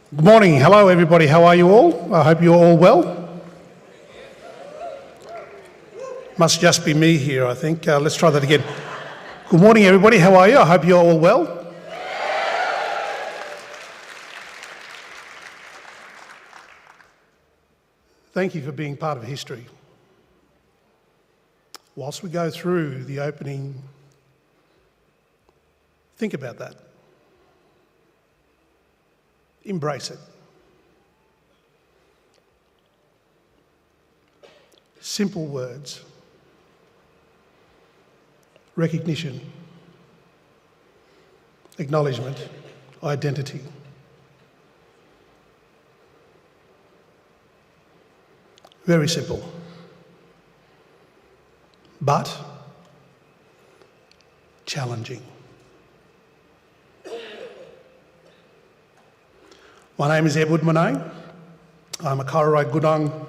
Good morning. Hello, everybody. How are you all? I hope you're all well. Must just be me here, I think. Let's try that again. Good morning, everybody. How are you? I hope you're all well. Thank you for being part of history. Whilst we go through the opening, think about that. Embrace it. Simple words. Recognition. Acknowledgement. Identity. Very simple. But challenging. My name is Edward Monet. I'm a Kairai Gudang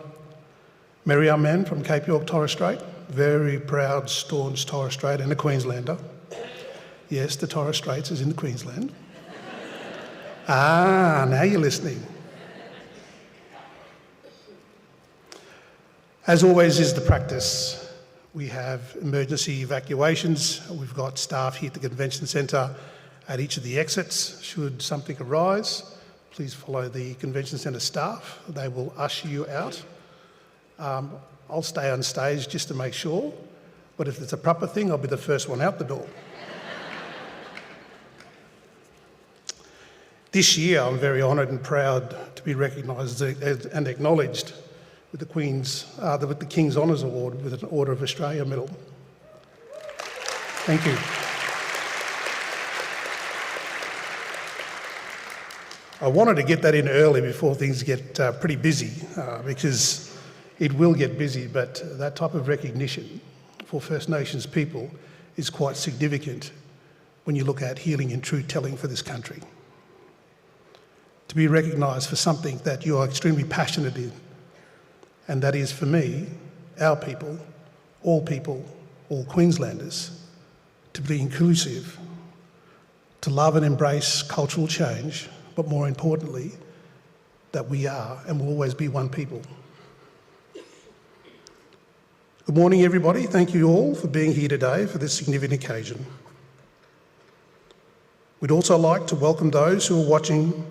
Meriam man from Cape York, Torres Strait. Very proud, staunch Torres Strait and a Queenslander. Yes, the Torres Straits is in Queensland. Now you're listening. As always is the practice, we have emergency evacuations. We've got staff here at the Convention Centre at each of the exits. Should something arise, please follow the Convention Centre staff. They will usher you out. I'll stay on stage just to make sure, but if it's a proper thing, I'll be the first one out the door. This year, I'm very honoured and proud to be recognised and acknowledged with the King's Honours Award with an Order of Australia medal. Thank you. I wanted to get that in early before things get pretty busy, because it will get busy, but that type of recognition for First Nations people is quite significant when you look at healing and truth-telling for this country. To be recognised for something that you are extremely passionate in, and that is, for me, our people, all Queenslanders, to be inclusive, to love and embrace cultural change, but more importantly, that we are and will always be one people. Good morning, everybody. Thank you all for being here today for this significant occasion. We'd also like to welcome those who are watching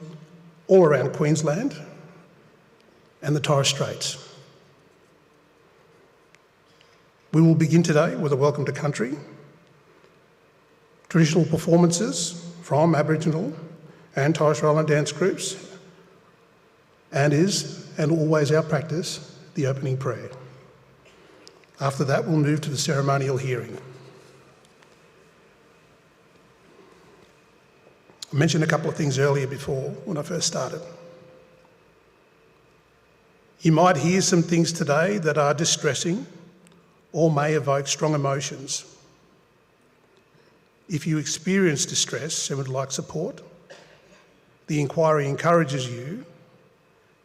all around Queensland and the Torres Straits. We will begin today with a welcome to country, traditional performances from Aboriginal and Torres Strait Islander dance groups, and always our practice, the opening prayer. After that, we'll move to the ceremonial hearing. I mentioned a couple of things earlier before when I first started. You might hear some things today that are distressing or may evoke strong emotions. If you experience distress and would like support, the inquiry encourages you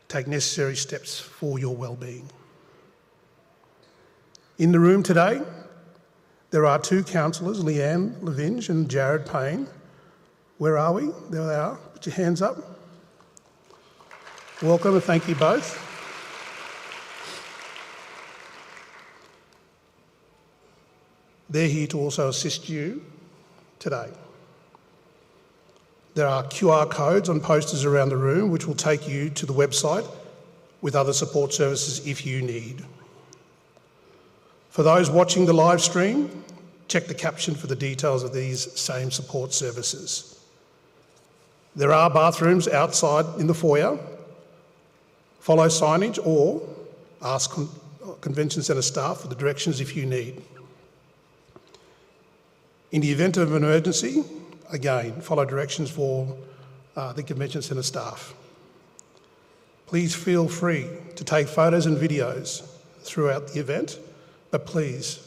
to take necessary steps for your well-being. In the room today, there are two councillors, Leanne Lavinge and Jared Payne. Where are we? There they are. Put your hands up. Welcome and thank you both. They're here to also assist you today. There are QR codes on posters around the room which will take you to the website with other support services if you need. For those watching the live stream, check the caption for the details of these same support services. There are bathrooms outside in the foyer. Follow signage or ask Convention Centre staff for the directions if you need. In the event of an emergency, again, follow directions for the Convention Centre staff. Please feel free to take photos and videos throughout the event, but please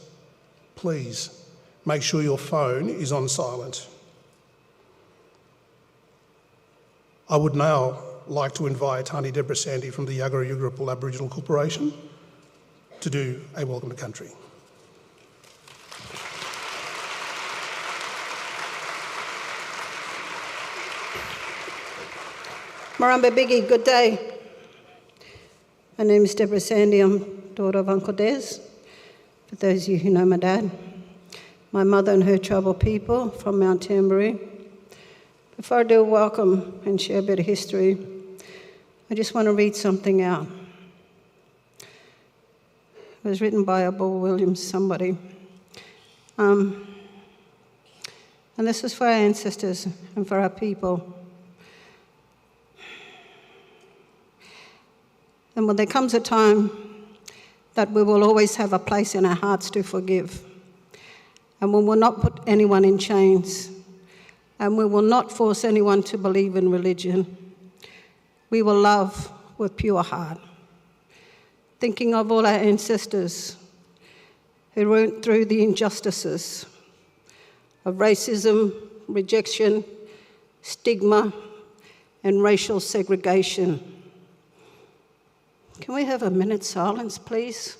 make sure your phone is on silent. I would now like to invite Tani Deborah Sandy from the Yagara Yugara Aboriginal Corporation to do a welcome to country. Maramba Biggie, good day. My name is Deborah Sandy. I'm daughter of Uncle Des, for those of you who know my dad. My mother and her tribal people from Mount Tamborine. Before I do a welcome and share a bit of history, I just want to read something out. It was written by a Bull Williams, somebody. And this is for our ancestors and for our people. And when there comes a time that we will always have a place in our hearts to forgive, and we will not put anyone in chains, and we will not force anyone to believe in religion. We will love with pure heart, thinking of all our ancestors who went through the injustices of racism, rejection, stigma, and racial segregation. Can we have a minute's silence, please,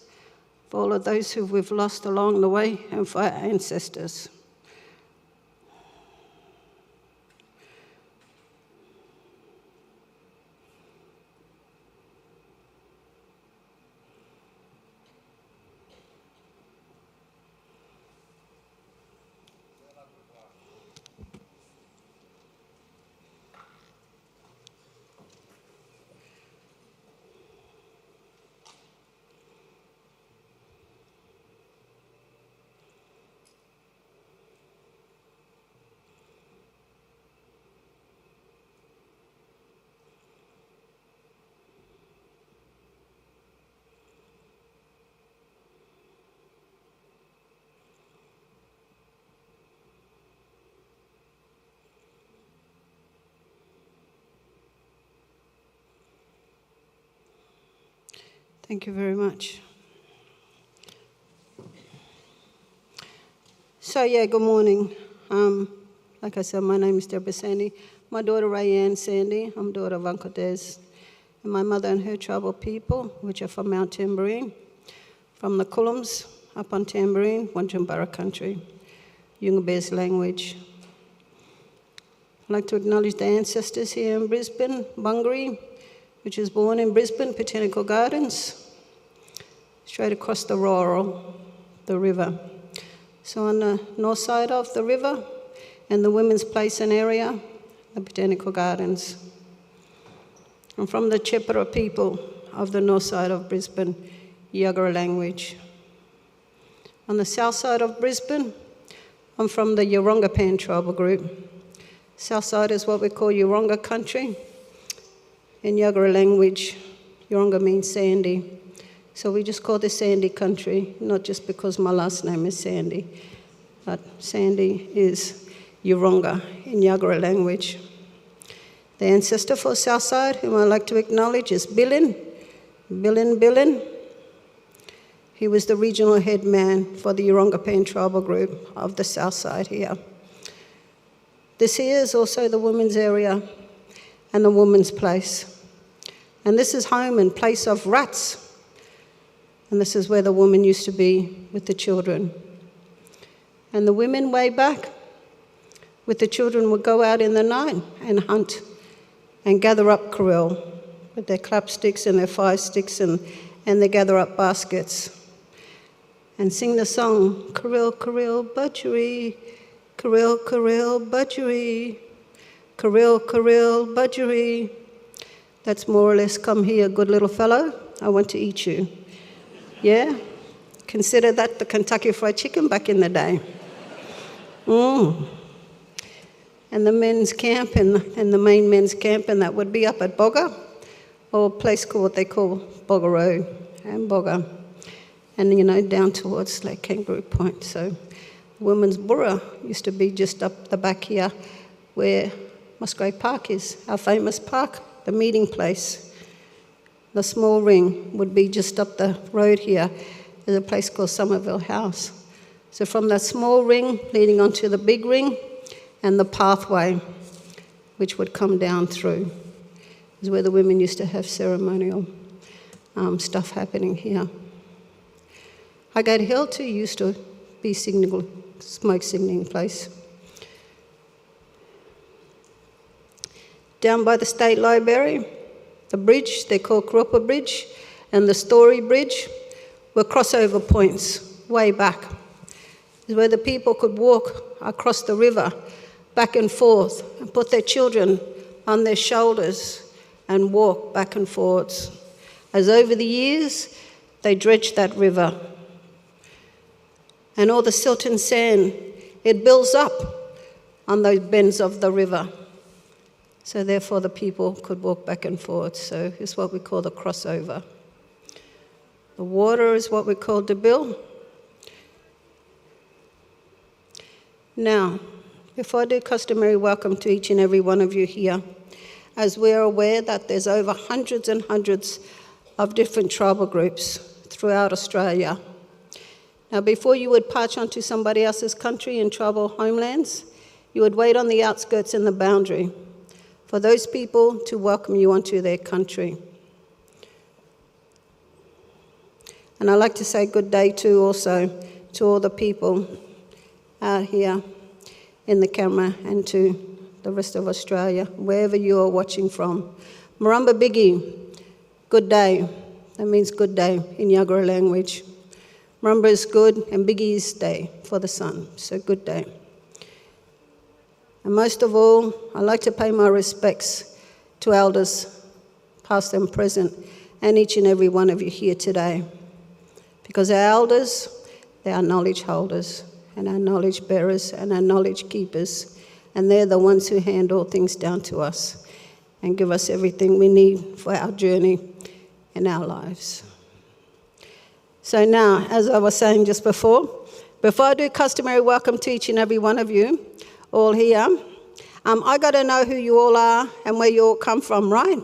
for all of those who we've lost along the way and for our ancestors? Thank you very much. So yeah, good morning. Like I said, my name is Deborah Sandy. My daughter Rayanne Sandy, I'm daughter of Uncle Des. And my mother and her tribal people, which are from Mount Tamborine, from the Coolums up on Tamborine, Wanjambara country, Yungabear's language. I'd like to acknowledge the ancestors here in Brisbane, Bungaree, which was born in Brisbane, Botanical Gardens, straight across the Rorrell, the river. So on the north side of the river, and the women's place and area, the Botanical Gardens. I'm from the Chepara people of the north side of Brisbane, Yagara language. On the south side of Brisbane, I'm from the Yorongapan tribal group. South side is what we call Yoronga country. In Yagara language, Yoronga means sandy. So we just call this Sandy country, not just because my last name is Sandy, but Sandy is Yoronga in Yagara language. The ancestor for Southside, whom I'd like to acknowledge, is Billin. He was the regional head man for the Yorongapan tribal group of the Southside here. This here is also the women's area and the woman's place. And this is home and place of rats. And this is where the woman used to be with the children. And the women way back with the children would go out in the night and hunt and gather up krill with their clapsticks and their fire sticks, and they gather up baskets and sing the song, Krill, Krill, Budgery, Krill, Krill, Budgery, Krill, Krill, Budgery. That's more or less, come here, good little fellow, I want to eat you. Yeah? Consider that the Kentucky Fried Chicken back in the day. And the men's camp and the main men's camp, and that would be up at Bogga, or a place called what they call Bogga Road and Bogga. And, down towards Lake Kangaroo Point. So the women's burra used to be just up the back here where Musgrave Park is, our famous park, the meeting place. The small ring would be just up the road here. There's a place called Somerville House. So from that small ring leading onto the big ring and the pathway, which would come down through, is where the women used to have ceremonial stuff happening here. Highgate Hill too used to be smoke signalling place. down by the State Library, the bridge they call Krupa Bridge, and the Story Bridge were crossover points way back, where the people could walk across the river back and forth and put their children on their shoulders and walk back and forwards. As over the years, they dredged that river. And all the silt and sand, it builds up on those bends of the river. So therefore the people could walk back and forth. So it's what we call the crossover. The water is what we call the bill. Now, before I do customary welcome to each and every one of you here, as we are aware that there's over hundreds and hundreds of different tribal groups throughout Australia. Now, before you would march onto somebody else's country in tribal homelands, you would wait on the outskirts and the boundary for those people to welcome you onto their country. And I'd like to say good day too also to all the people out here in the camera and to the rest of Australia, wherever you are watching from. Marumba Biggie, good day. That means good day in Yagara language. Marumba is good and Biggie is day for the sun, so good day. And most of all, I'd like to pay my respects to elders, past and present, and each and every one of you here today. Because our elders, they are knowledge holders, and our knowledge bearers, and our knowledge keepers, and they're the ones who hand all things down to us and give us everything we need for our journey in our lives. So now, as I was saying just before I do customary welcome to each and every one of you all here, I got to know who you all are and where you all come from, right?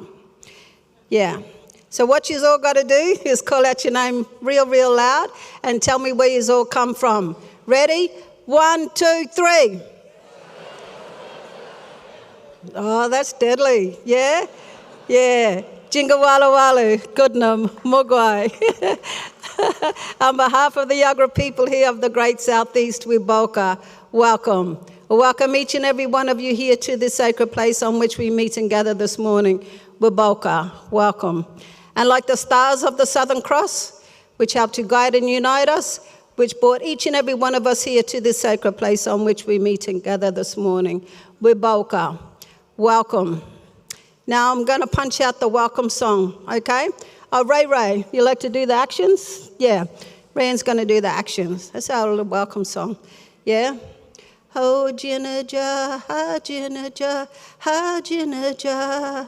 Yeah. So what you all got to do is call out your name real, real loud and tell me where you all come from. Ready? 1, 2, 3. Oh, that's deadly. Yeah? Yeah. Jingawala Walu, Goodnam, Mugwai. On behalf of the Yagara people here of the Great Southeast Wiboka, welcome. Welcome each and every one of you here to this sacred place on which we meet and gather this morning. Wiboka, welcome. And like the stars of the Southern Cross, which help to guide and unite us, which brought each and every one of us here to this sacred place on which we meet and gather this morning. Wiboka, welcome. Now I'm going to punch out the welcome song, okay? Oh, Ray, you like to do the actions? Yeah, Ray's going to do the actions. That's our little welcome song, yeah? Ho Jinaja, ha Jinaja, ha Jinaja.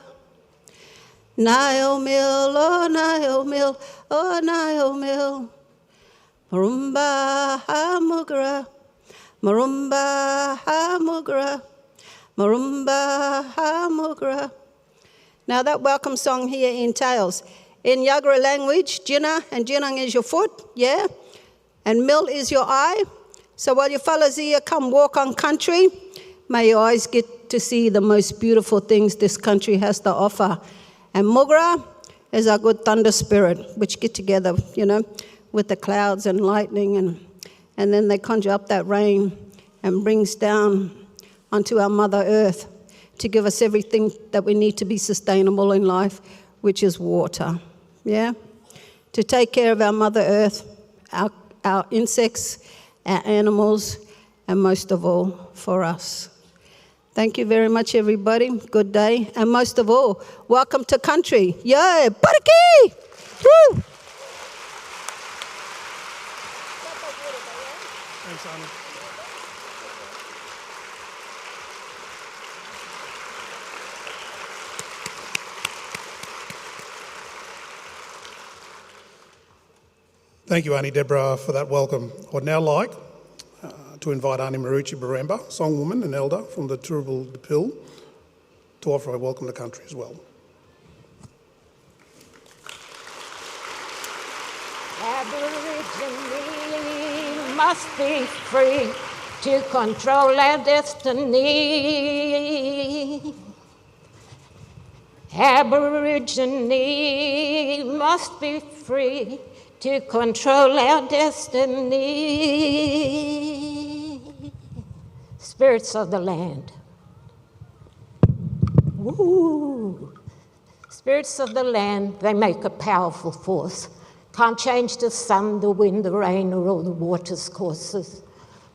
Nile mill, oh Nile mill, oh Nile mill. Marumba ha mugra, marumba ha mugra, marumba ha mugra. Now that welcome song here entails, in Yagara language, Jina and Jinang is your foot, yeah? And Mil is your eye. So while your fellas here come walk on country, may your eyes get to see the most beautiful things this country has to offer. And Mugra is our good thunder spirit, which get together, with the clouds and lightning, and then they conjure up that rain and brings down onto our Mother Earth to give us everything that we need to be sustainable in life, which is water, yeah? To take care of our Mother Earth, our insects, our animals, and most of all, for us. Thank you very much, everybody. Good day. And most of all, welcome to country. Yay! Baraki! Woo! Thanks, Arnie. Thank you, Auntie Deborah, for that welcome. I would now like to invite Auntie Maruchi Baramba, songwoman and elder from the Turrbal Dapil, to offer a welcome to country as well. Aborigine must be free to control our destiny. Aborigine must be free to control our destiny. Spirits of the land, Woo! Spirits of the land, they make a powerful force. Can't change the sun, the wind, the rain, or all the water's courses.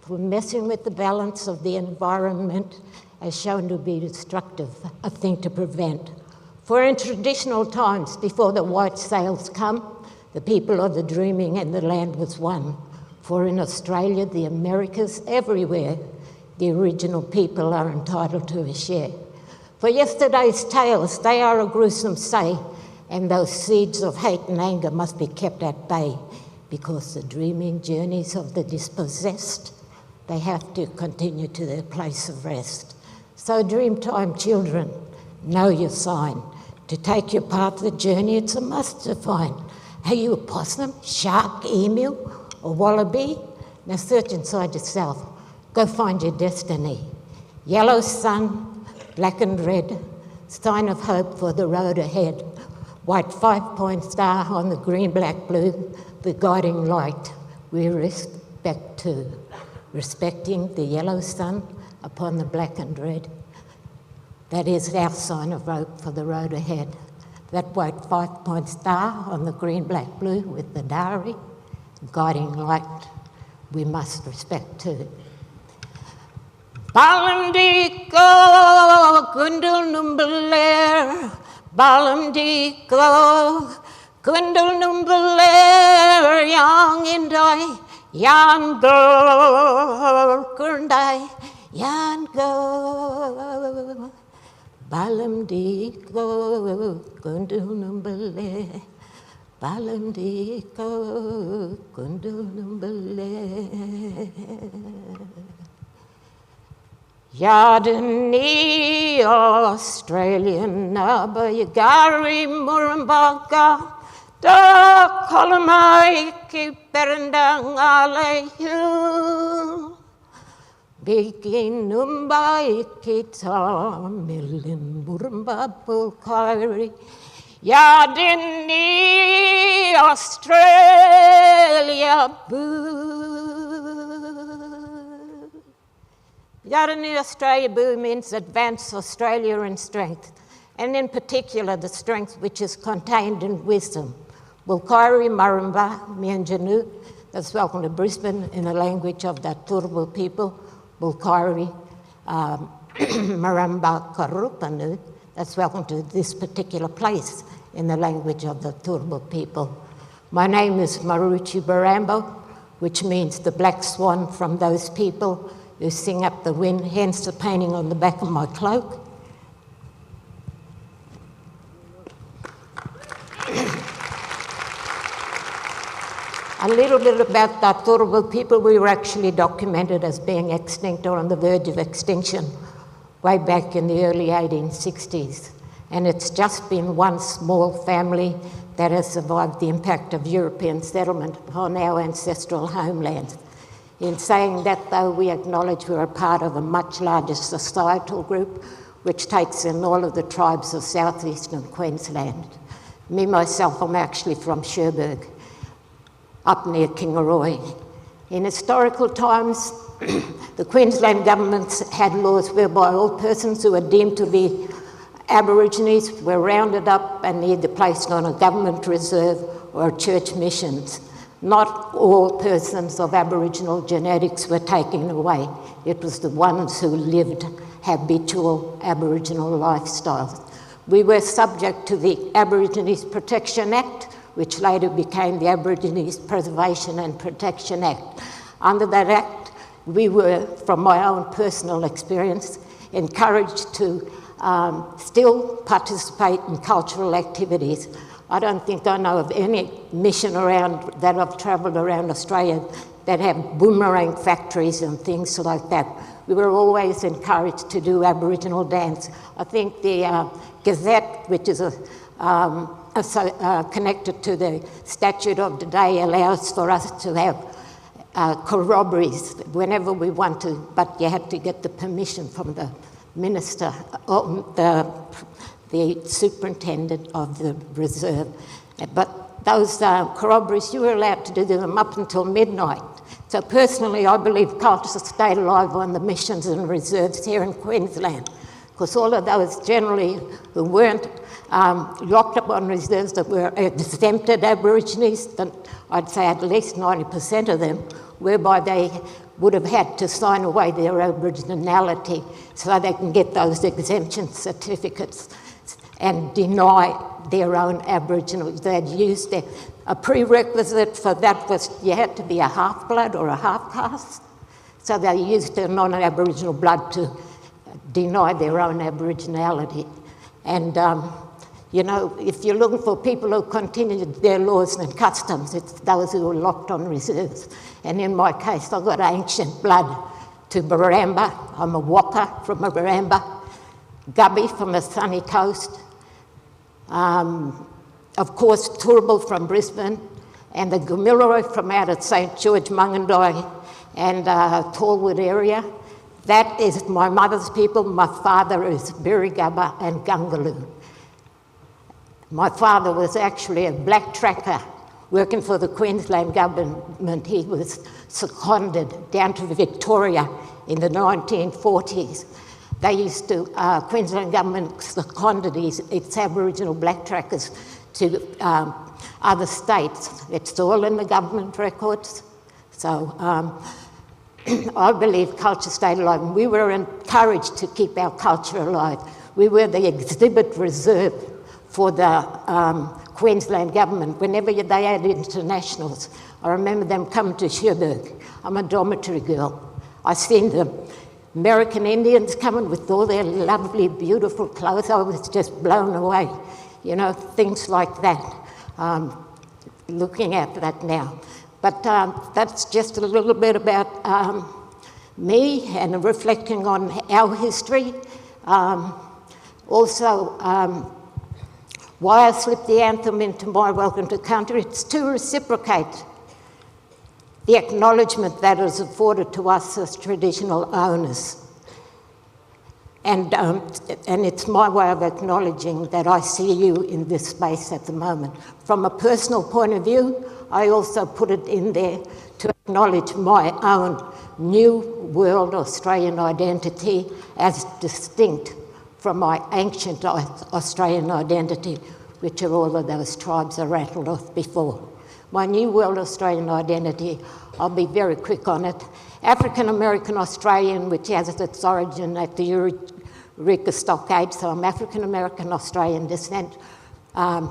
For messing with the balance of the environment has shown to be destructive, a thing to prevent. For in traditional times, before the white sails come, the people of the dreaming and the land was one. For in Australia, the Americas, everywhere, the original people are entitled to a share. For yesterday's tales, they are a gruesome say, and those seeds of hate and anger must be kept at bay, because the dreaming journeys of the dispossessed, they have to continue to their place of rest. So Dreamtime children, know your sign. To take your part of the journey, it's a must to find. Are you a possum, shark, emu, or wallaby? Now search inside yourself. Go find your destiny. Yellow sun, black and red, sign of hope for the road ahead. White 5-point star on the green, black, blue, the guiding light we respect to. Respecting the yellow sun upon the black and red. That is our sign of hope for the road ahead. That white 5-point star on the green, black, blue with the dowry, guiding light we must respect too. Balamdiko, Gundul Numbaler, Balamdiko, Gundul Numbaler, Young Indai, Yan Girl, Gundai, Yan Go, Balamdiko, Gundul Numbaler, Balamdiko, Gundul Numbaler. Yadini Australian Naba Yagari Murumbaga Da Kolamai Kiperandang Alehu Begin Numbai Kita Milin Murumba Bulkari Yadini Australia Boo. Yadini Australia Boo means advance Australia in strength, and in particular the strength which is contained in wisdom. Bulkari Marumba Mianjanu, that's welcome to Brisbane in the language of the Turrbal people. Bulkari Marumba Karupanu, that's welcome to this particular place in the language of the Turrbal people. My name is Maruchi Barambo, which means the black swan from those people who sing up the wind, hence the painting on the back of my cloak. A little bit about the Turrbal people. We were actually documented as being extinct or on the verge of extinction way back in the early 1860s. And it's just been one small family that has survived the impact of European settlement upon our ancestral homelands. In saying that, though, we acknowledge we're a part of a much larger societal group which takes in all of the tribes of southeastern Queensland. Me, myself, I'm actually from Cherbourg, up near Kingaroy. In historical times, the Queensland governments had laws whereby all persons who were deemed to be Aborigines were rounded up and either placed on a government reserve or church missions. Not all persons of Aboriginal genetics were taken away. It was the ones who lived habitual Aboriginal lifestyles. We were subject to the Aborigines Protection Act, which later became the Aborigines Preservation and Protection Act. Under that act, we were, from my own personal experience, encouraged to still participate in cultural activities. I don't think I know of any mission around that I've travelled around Australia that have boomerang factories and things like that. We were always encouraged to do Aboriginal dance. I think the Gazette, which is connected to the Statute of the Day, allows for us to have corroborees whenever we want to, but you had to get the permission from the minister, the superintendent of the reserve. But those corroborees, you were allowed to do them up until midnight. So personally, I believe culture stayed alive on the missions and reserves here in Queensland, because all of those generally who weren't locked up on reserves that were exempted Aborigines, I'd say at least 90% of them, whereby they would have had to sign away their Aboriginality so they can get those exemption certificates and deny their own Aboriginal. They'd used a prerequisite for that was you had to be a half-blood or a half-caste. So they used their non-Aboriginal blood to deny their own Aboriginality. And, you know, if you're looking for people who continued their laws and customs, it's those who were locked on reserves. And in my case, I've got ancient blood to Baramba. I'm a Waka from a Baramba, Gubby from the sunny coast, of course, Turrbal from Brisbane, and the Gamilaroi from out at St. George, Mungandai, and Tallwood area. That is my mother's people. My father is Birrigubba and Gungaloo. My father was actually a black tracker working for the Queensland government. He was seconded down to Victoria in the 1940s. They used to, Queensland government seconded its Aboriginal black trackers to other states. It's all in the government records. So I believe culture stayed alive. We were encouraged to keep our culture alive. We were the exhibit reserve for the Queensland government. Whenever they had internationals, I remember them coming to Cherbourg. I'm a dormitory girl. I seen the American Indians coming with all their lovely, beautiful clothes. I was just blown away. You know, things like that, looking at that now. But that's just a little bit about me and reflecting on our history. Also, why I slipped the anthem into my Welcome to Country, it's to reciprocate the acknowledgement that is afforded to us as traditional owners. And it's my way of acknowledging that I see you in this space at the moment. From a personal point of view, I also put it in there to acknowledge my own new world Australian identity as distinct from my ancient Australian identity, which are all of those tribes I rattled off before. My new world Australian identity, I'll be very quick on it. African American Australian, which has its origin at the Eureka Stockade, so I'm African American Australian descent.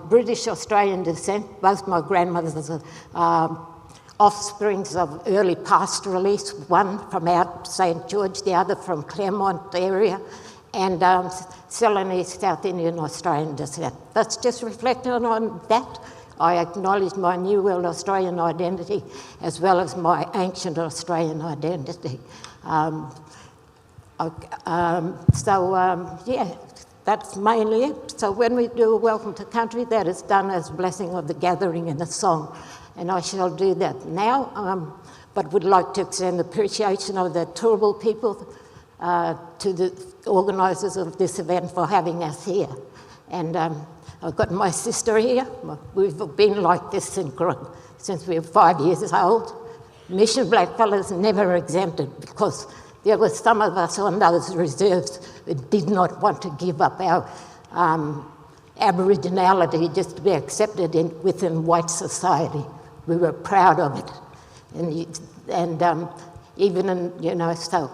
British Australian descent, both my grandmothers are offsprings of early pastoralists, one from out St. George, the other from Claremont area, and Ceylonese South Indian Australian descent. That's just reflecting on that. I acknowledge my New World Australian identity as well as my ancient Australian identity. Yeah, that's mainly it. So when we do a Welcome to Country, that is done as blessing of the gathering in a song. And I shall do that now, but would like to extend appreciation of the Turrbal people to the organisers of this event for having us here. And I've got my sister here. We've been like this since we were 5 years old. Mission blackfellas never exempted because there were some of us on those reserves that did not want to give up our Aboriginality just to be accepted within white society. We were proud of it. And even in, you know, so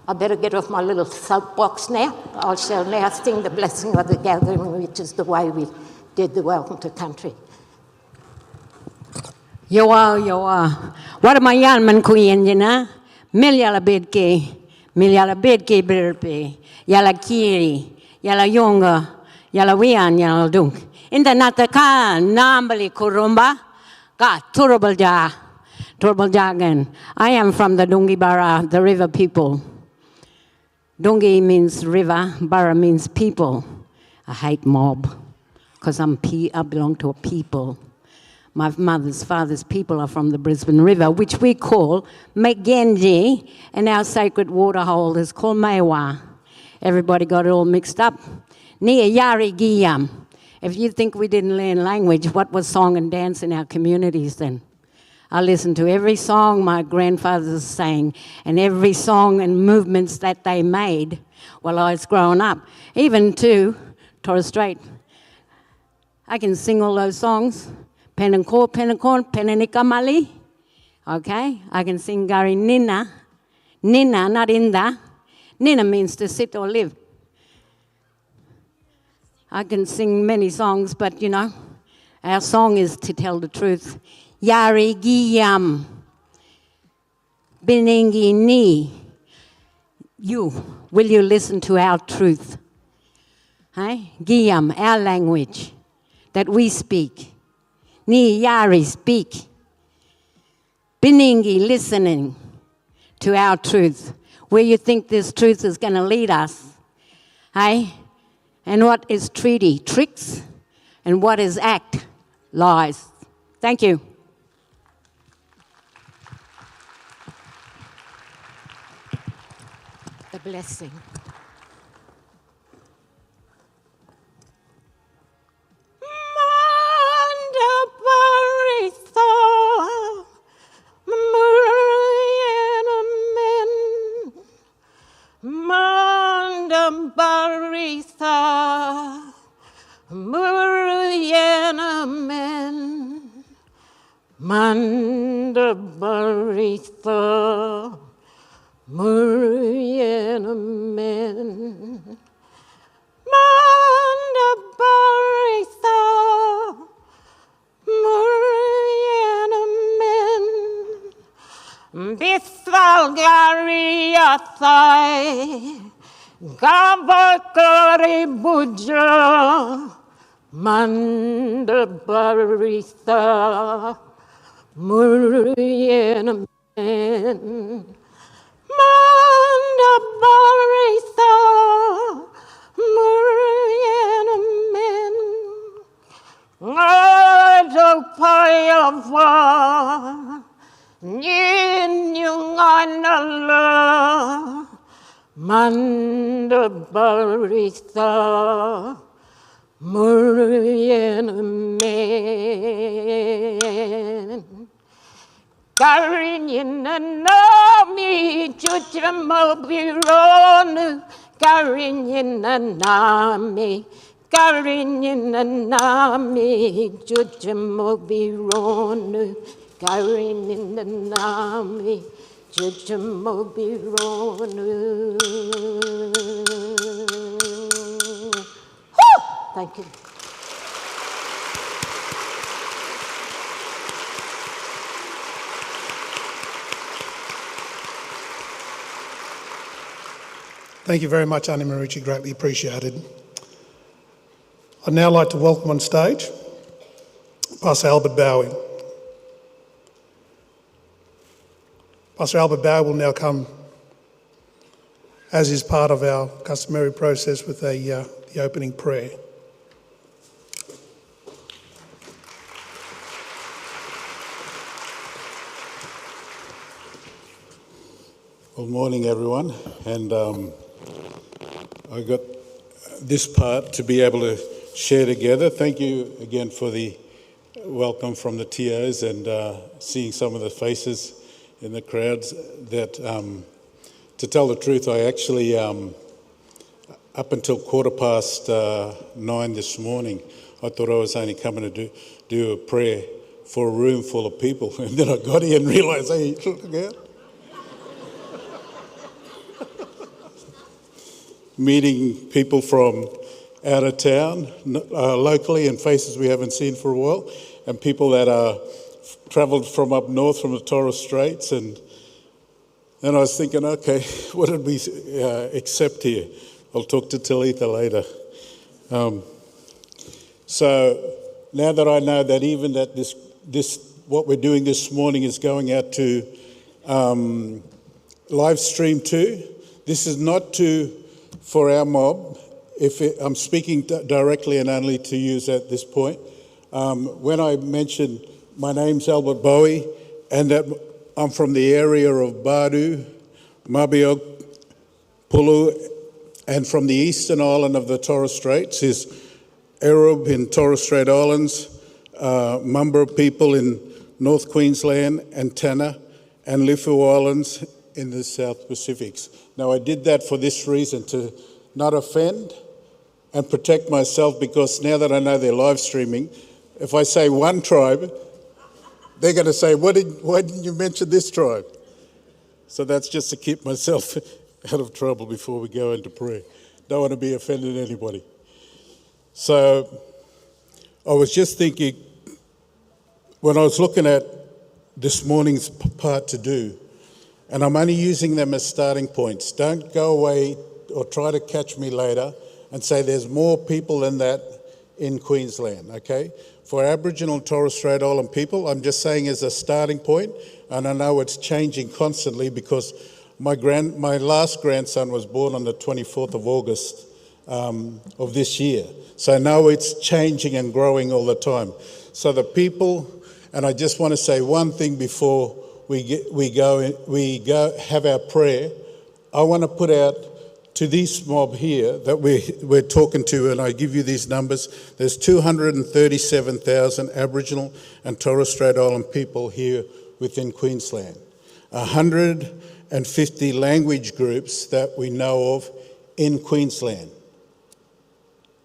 I better get off my little soapbox now. I shall now sing the blessing of the gathering, which is the way we did the Welcome to Country. Yawa. What am I yan man queen, you know? Milyala bedke birpe, yala kiri, yala yonga, yala wian, yala dunk. In the nataka, nambali kurumba, ka Turrbal Jagan. I am from the Dungibara, the river people. Dungi means river, Bara means people. I hate mob, because I belong to a people. My mother's father's people are from the Brisbane River, which we call Megenji, and our sacred waterhole is called Maiwa. Everybody got it all mixed up. Nia Yari Giyam. If you think we didn't learn language, what was song and dance in our communities then? I listened to every song my grandfathers sang and every song and movements that they made while I was growing up, even to Torres Strait. I can sing all those songs. Penancore, Penanikamali. Okay? I can sing Gari Nina. Nina, not Inda. Nina means to sit or live. I can sing many songs, but you know, our song is to tell the truth. Yari Giyam. Biningi Ni. Will you listen to our truth? Hey? Giyam, our language that we speak. Ni Yari, speak. Biningi, listening to our truth. Where you think this truth is going to lead us. Hey? And what is treaty? Tricks. And what is act? Lies. Thank you. The blessing. Manda Barisa, Muriana Men, Manda Barisa, Muriana Men, Manda Barisa, Muriana Men, Bisval Gloria Thai. Gabakari Buja Manda Barisa Muriana Men Manda Barisa Muriana Men Ado Payava Yin Yunganala Manda Barisa Muriana Men Karinina Nami Chuchamobironu Karinina Nami Karinina Nami Chuchamobironu Karinina Nami Thank you. Thank you very much, Annie Marucci, greatly appreciated. I'd now like to welcome on stage Pastor Albert Bowie. Pastor Albert Bowie will now come, as is part of our customary process, with the opening prayer. Good morning, everyone. And I got this part to be able to share together. Thank you again for the welcome from the TOs and seeing some of the faces in the crowds. That, to tell the truth, I actually, up until 9:15 this morning, I thought I was only coming to do a prayer for a room full of people. And then I got here and realised, hey, look out. Meeting people from out of town, locally, and faces we haven't seen for a while, and people that are travelled from up north from the Torres Straits. And I was thinking, okay, what did we accept here? I'll talk to Talitha later. So now that I know that even that this what we're doing this morning is going out to live stream too, this is not for our mob. I'm speaking directly and only to you at this point. When I mentioned my name's Albert Bowie and that I'm from the area of Badu, Mabiog, Pulu, and from the eastern island of the Torres Straits is Arab in Torres Strait Islands, Mamba people in North Queensland and Tanna, and Lifu Islands in the South Pacifics. Now, I did that for this reason, to not offend and protect myself, because now that I know they're live streaming, if I say one tribe, they're going to say, why didn't you mention this tribe? So that's just to keep myself out of trouble before we go into prayer. Don't want to be offending anybody. So I was just thinking, when I was looking at this morning's part to do, and I'm only using them as starting points. Don't go away or try to catch me later and say there's more people than that in Queensland, okay? For Aboriginal and Torres Strait Island people, I'm just saying as a starting point, and I know it's changing constantly because my last grandson was born on the 24th of August of this year. So I know it's changing and growing all the time. So the people, and I just want to say one thing before we go have our prayer. I want to put out to this mob here that we're talking to, and I give you these numbers. There's 237,000 Aboriginal and Torres Strait Island people here within Queensland. 150 language groups that we know of in Queensland.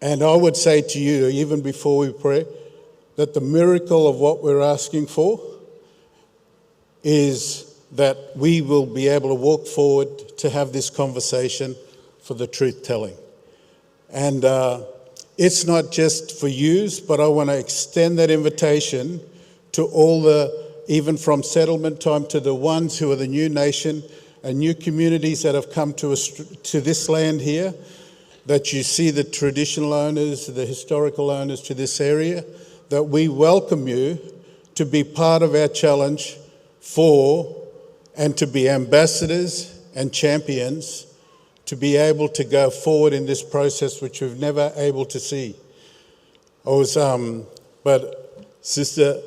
And I would say to you, even before we pray, that the miracle of what we're asking for is that we will be able to walk forward to have this conversation for the truth-telling. And it's not just for yous, but I want to extend that invitation to all even from settlement time to the ones who are the new nation and new communities that have come to this land here, that you see the traditional owners, the historical owners to this area, that we welcome you to be part of our challenge and to be ambassadors and champions, to be able to go forward in this process which we've never able to see. But Sister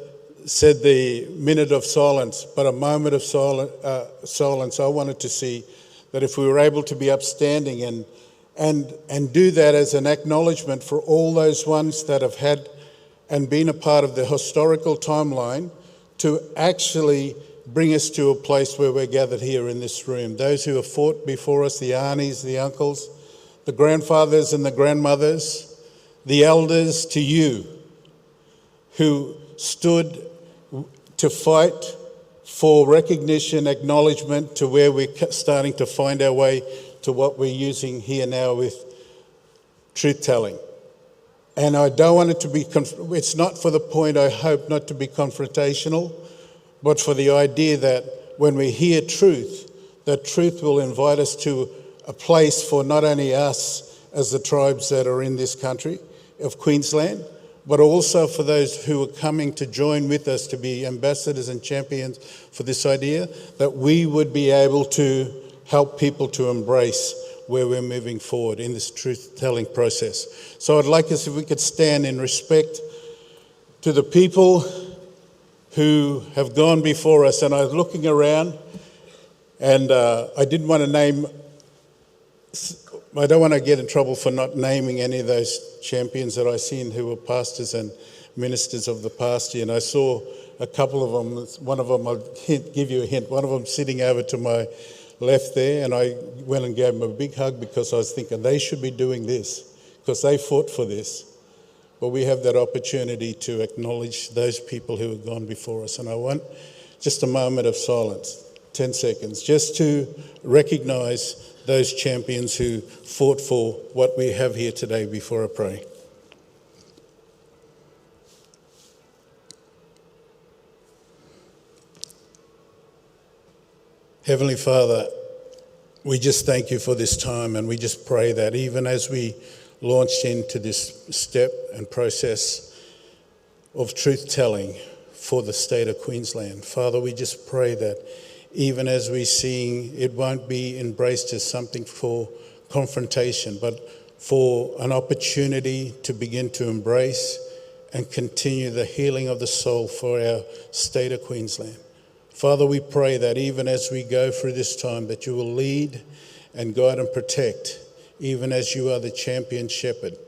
said the minute of silence, but a moment of silence I wanted to see, that if we were able to be upstanding and do that as an acknowledgement for all those ones that have had and been a part of the historical timeline, to actually bring us to a place where we're gathered here in this room. Those who have fought before us, the aunties, the uncles, the grandfathers and the grandmothers, the elders, to you who stood to fight for recognition, acknowledgement, to where we're starting to find our way to what we're using here now with truth-telling. And I don't want it to be, it's not for the point, I hope, not to be confrontational, but for the idea that when we hear truth, that truth will invite us to a place for not only us as the tribes that are in this country of Queensland, but also for those who are coming to join with us to be ambassadors and champions for this idea, that we would be able to help people to embrace where we're moving forward in this truth-telling process. So I'd like us, if we could stand in respect to the people who have gone before us. And I was looking around, and I didn't want to name, I don't want to get in trouble for not naming any of those champions that I seen who were pastors and ministers of the past year. And I saw a couple of them, one of them, I'll give you a hint, one of them sitting over to my left there, and I went and gave them a big hug because I was thinking they should be doing this because they fought for this. But we have that opportunity to acknowledge those people who have gone before us. And I want just a moment of silence, 10 seconds, just to recognise those champions who fought for what we have here today before I pray. Heavenly Father, we just thank you for this time, and we just pray that even as we launch into this step and process of truth-telling for the state of Queensland, Father, we just pray that even as we're seeing, it won't be embraced as something for confrontation, but for an opportunity to begin to embrace and continue the healing of the soul for our state of Queensland. Father, we pray that even as we go through this time, that you will lead and guide and protect, even as you are the champion shepherd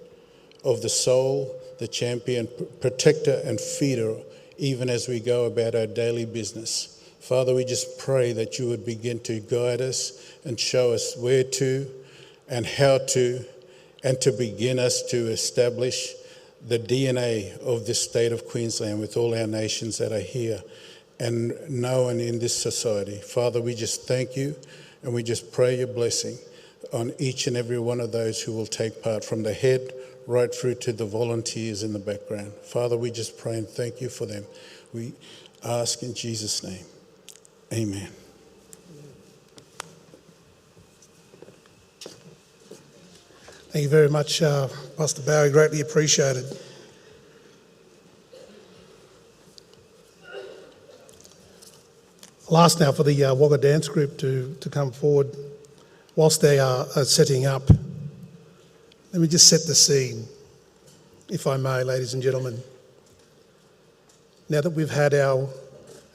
of the soul, the champion protector and feeder even as we go about our daily business. Father, we just pray that you would begin to guide us and show us where to and how to, and to begin us to establish the DNA of this state of Queensland with all our nations that are here and known in this society. Father, we just thank you and we just pray your blessing on each and every one of those who will take part, from the head right through to the volunteers in the background. Father, we just pray and thank you for them. We ask in Jesus' name. Amen. Thank you very much, Pastor Bowie. Greatly appreciated. I'll ask now for the Wagga Dance Group to come forward. Whilst they are setting up, let me just set the scene, if I may, ladies and gentlemen. Now that we've had our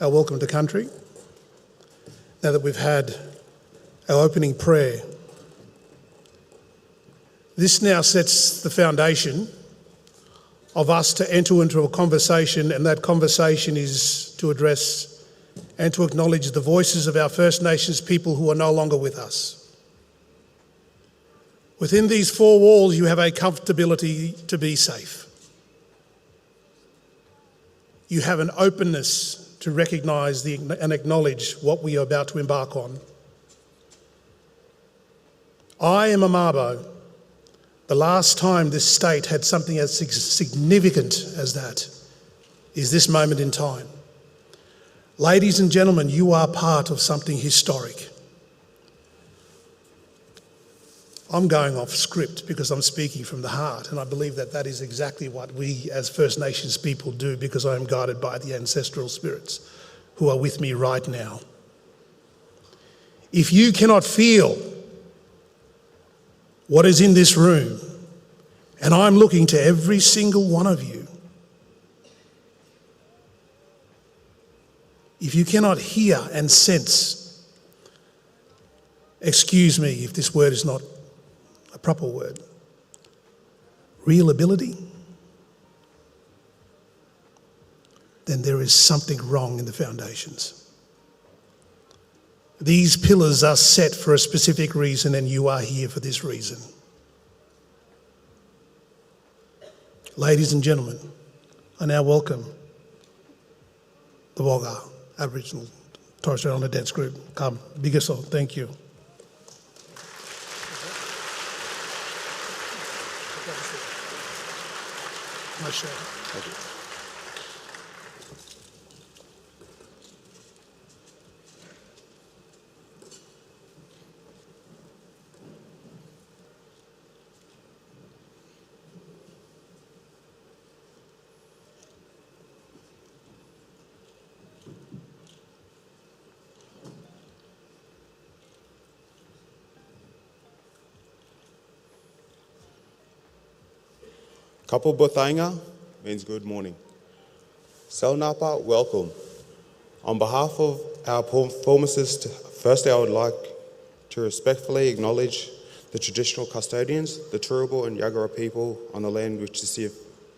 welcome to country, now that we've had our opening prayer, this now sets the foundation of us to enter into a conversation, and that conversation is to address and to acknowledge the voices of our First Nations people who are no longer with us. Within these four walls, you have a comfortability to be safe. You have an openness to recognise and acknowledge what we are about to embark on. I am a Mabo. The last time this state had something as significant as that is this moment in time. Ladies and gentlemen, you are part of something historic. I'm going off script because I'm speaking from the heart, and I believe that that is exactly what we as First Nations people do, because I am guided by the ancestral spirits who are with me right now. If you cannot feel what is in this room, and I'm looking to every single one of you, if you cannot hear and sense, excuse me if this word is not a proper word, real ability, then there is something wrong in the foundations. These pillars are set for a specific reason, and you are here for this reason. Ladies and gentlemen, I now welcome the Wagga Aboriginal Torres Strait Islander Dance Group. Come, Bigaso, thank you. Nice show. Thank you. Kapo Bothainga means good morning. Selnapa, welcome. On behalf of our performances, firstly I would like to respectfully acknowledge the traditional custodians, the Turrbal and Yagara people on the land which this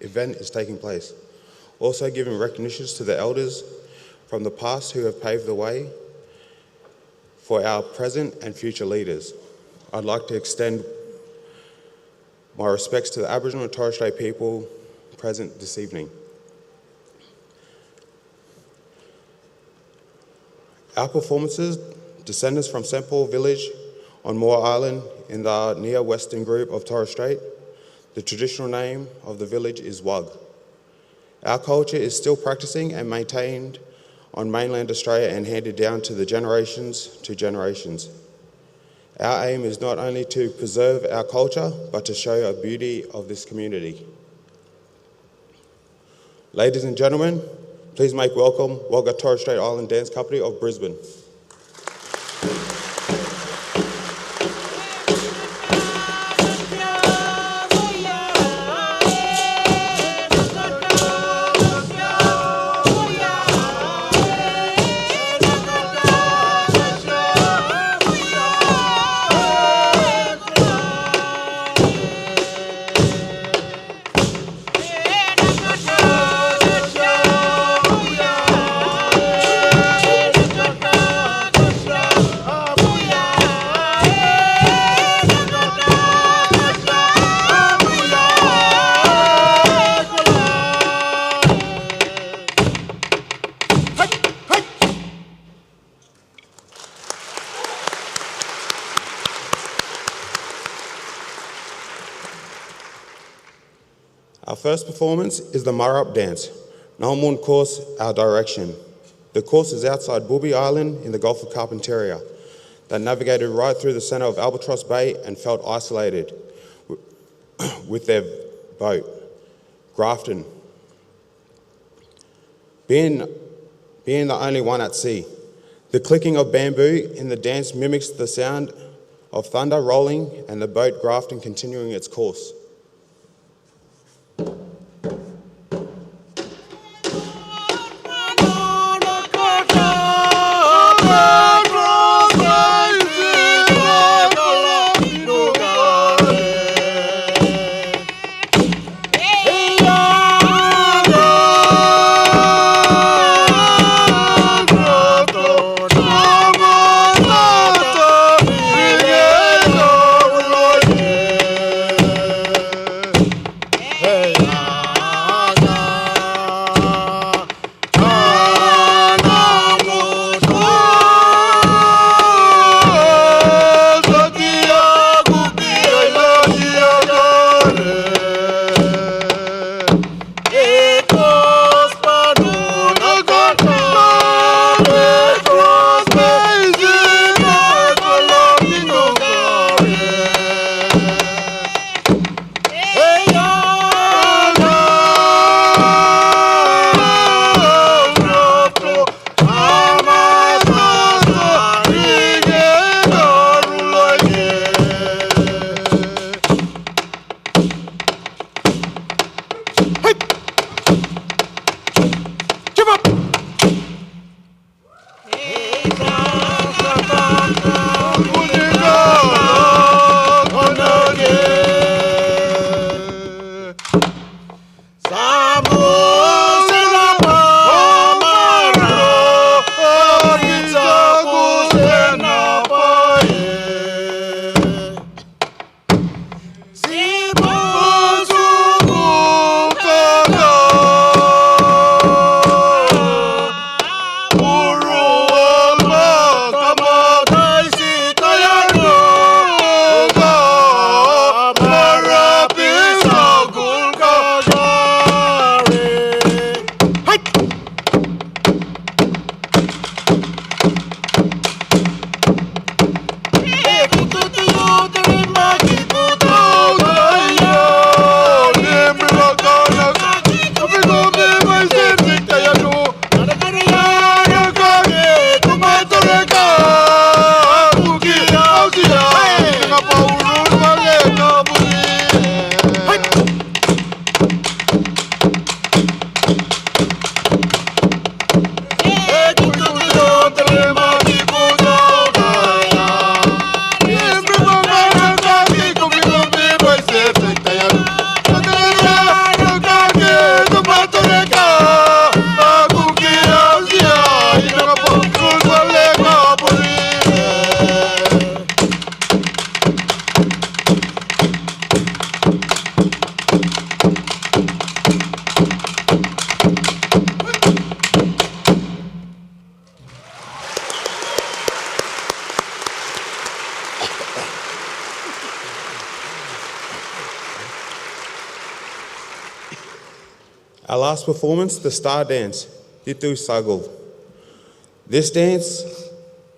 event is taking place. Also giving recognitions to the elders from the past who have paved the way for our present and future leaders. I'd like to extend my respects to the Aboriginal and Torres Strait people present this evening. Our performances, descendants from St. Paul Village on Moore Island in the near western group of Torres Strait. The traditional name of the village is Wug. Our culture is still practicing and maintained on mainland Australia and handed down to the generations to generations. Our aim is not only to preserve our culture, but to show the beauty of this community. Ladies and gentlemen, please make welcome Wagga Torres Strait Island Dance Company of Brisbane. first performance is the Marab dance, known course Our Direction. The course is outside Booby Island in the Gulf of Carpentaria that navigated right through the centre of Albatross Bay and felt isolated with their boat, Grafton, being the only one at sea. The clicking of bamboo in the dance mimics the sound of thunder rolling and the boat Grafton continuing its course. Our last performance, the Star Dance, Ditu Sagul. This dance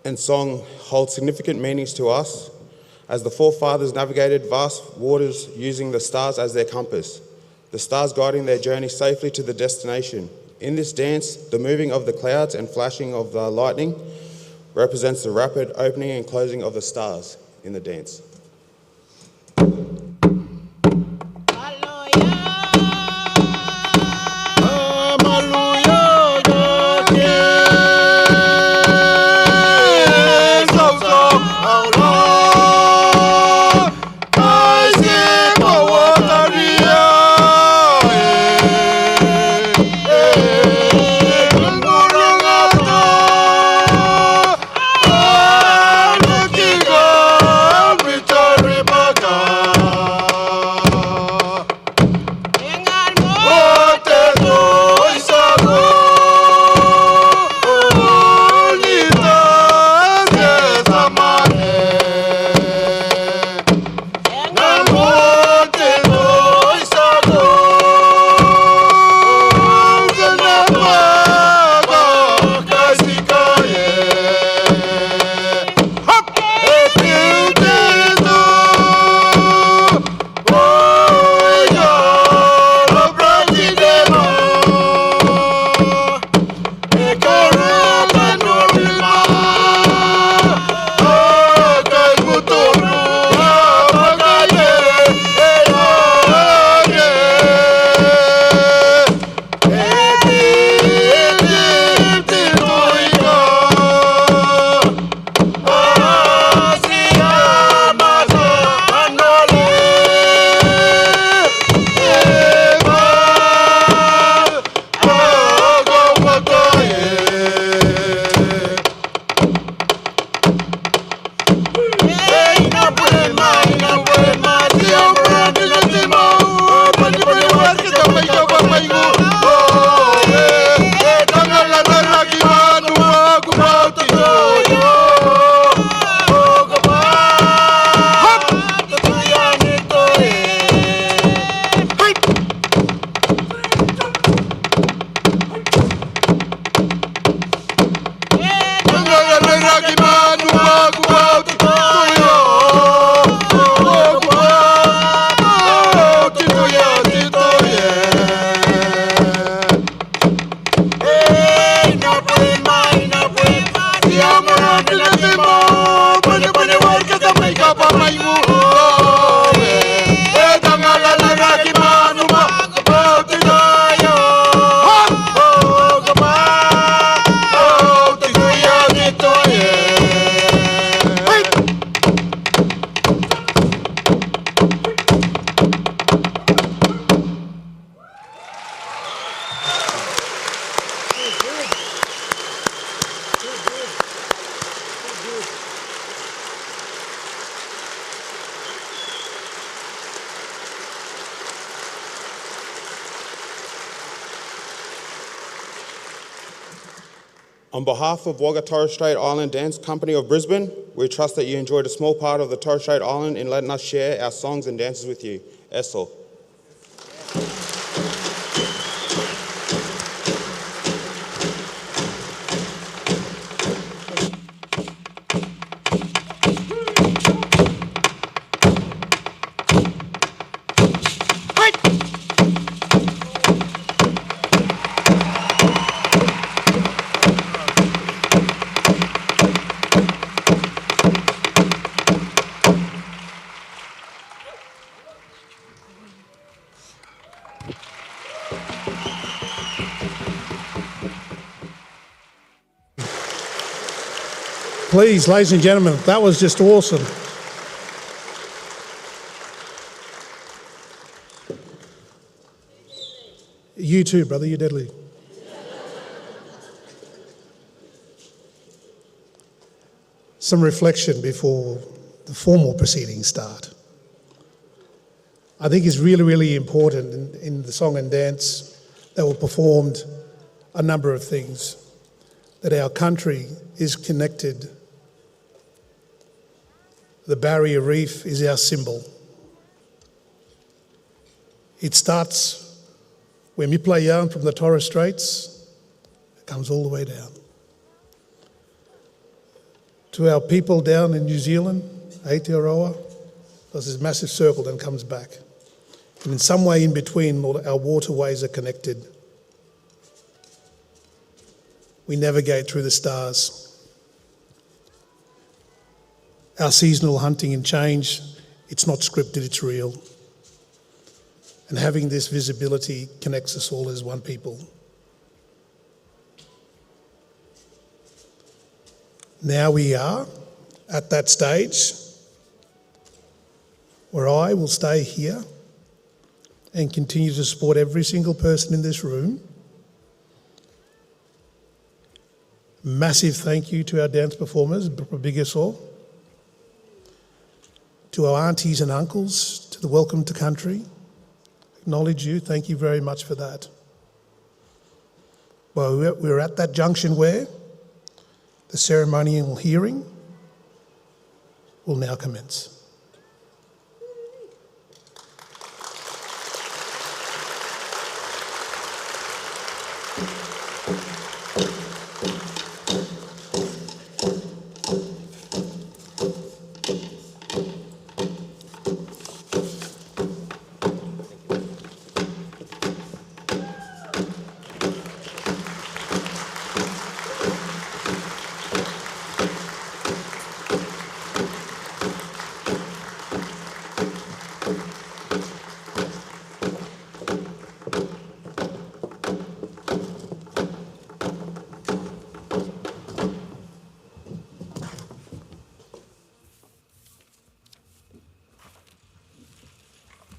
and song hold significant meanings to us as the forefathers navigated vast waters using the stars as their compass, the stars guiding their journey safely to the destination. In this dance, the moving of the clouds and flashing of the lightning represents the rapid opening and closing of the stars in the dance. With On behalf of Wagga Torres Strait Island Dance Company of Brisbane, we trust that you enjoyed a small part of the Torres Strait Island in letting us share our songs and dances with you. Essel. Please, ladies and gentlemen, that was just awesome. You too, brother, you're deadly. Some reflection before the formal proceedings start. I think it's really, really important in the song and dance that were performed a number of things. That our country is connected. The barrier reef is our symbol. It starts when we play yarn from the Torres Straits, it comes all the way down. To our people down in New Zealand, Aotearoa, there's this massive circle that comes back. And in some way in between, our waterways are connected. We navigate through the stars. Our seasonal hunting and change, it's not scripted, it's real. And having this visibility connects us all as one people. Now we are at that stage where I will stay here and continue to support every single person in this room. Massive thank you to our dance performers, big us all. To our aunties and uncles, to the Welcome to Country. Acknowledge you, thank you very much for that. Well, we're at that junction where the ceremonial hearing will now commence.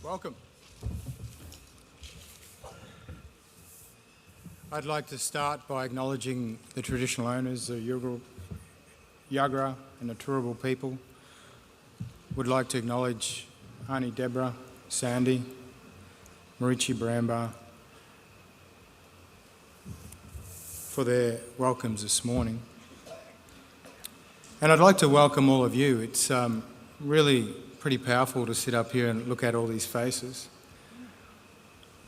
Welcome. I'd like to start by acknowledging the traditional owners, the Yuggera and the Turrbal people. Would like to acknowledge Auntie Deborah, Sandy, Marichi Baramba for their welcomes this morning. And I'd like to welcome all of you. It's really pretty powerful to sit up here and look at all these faces.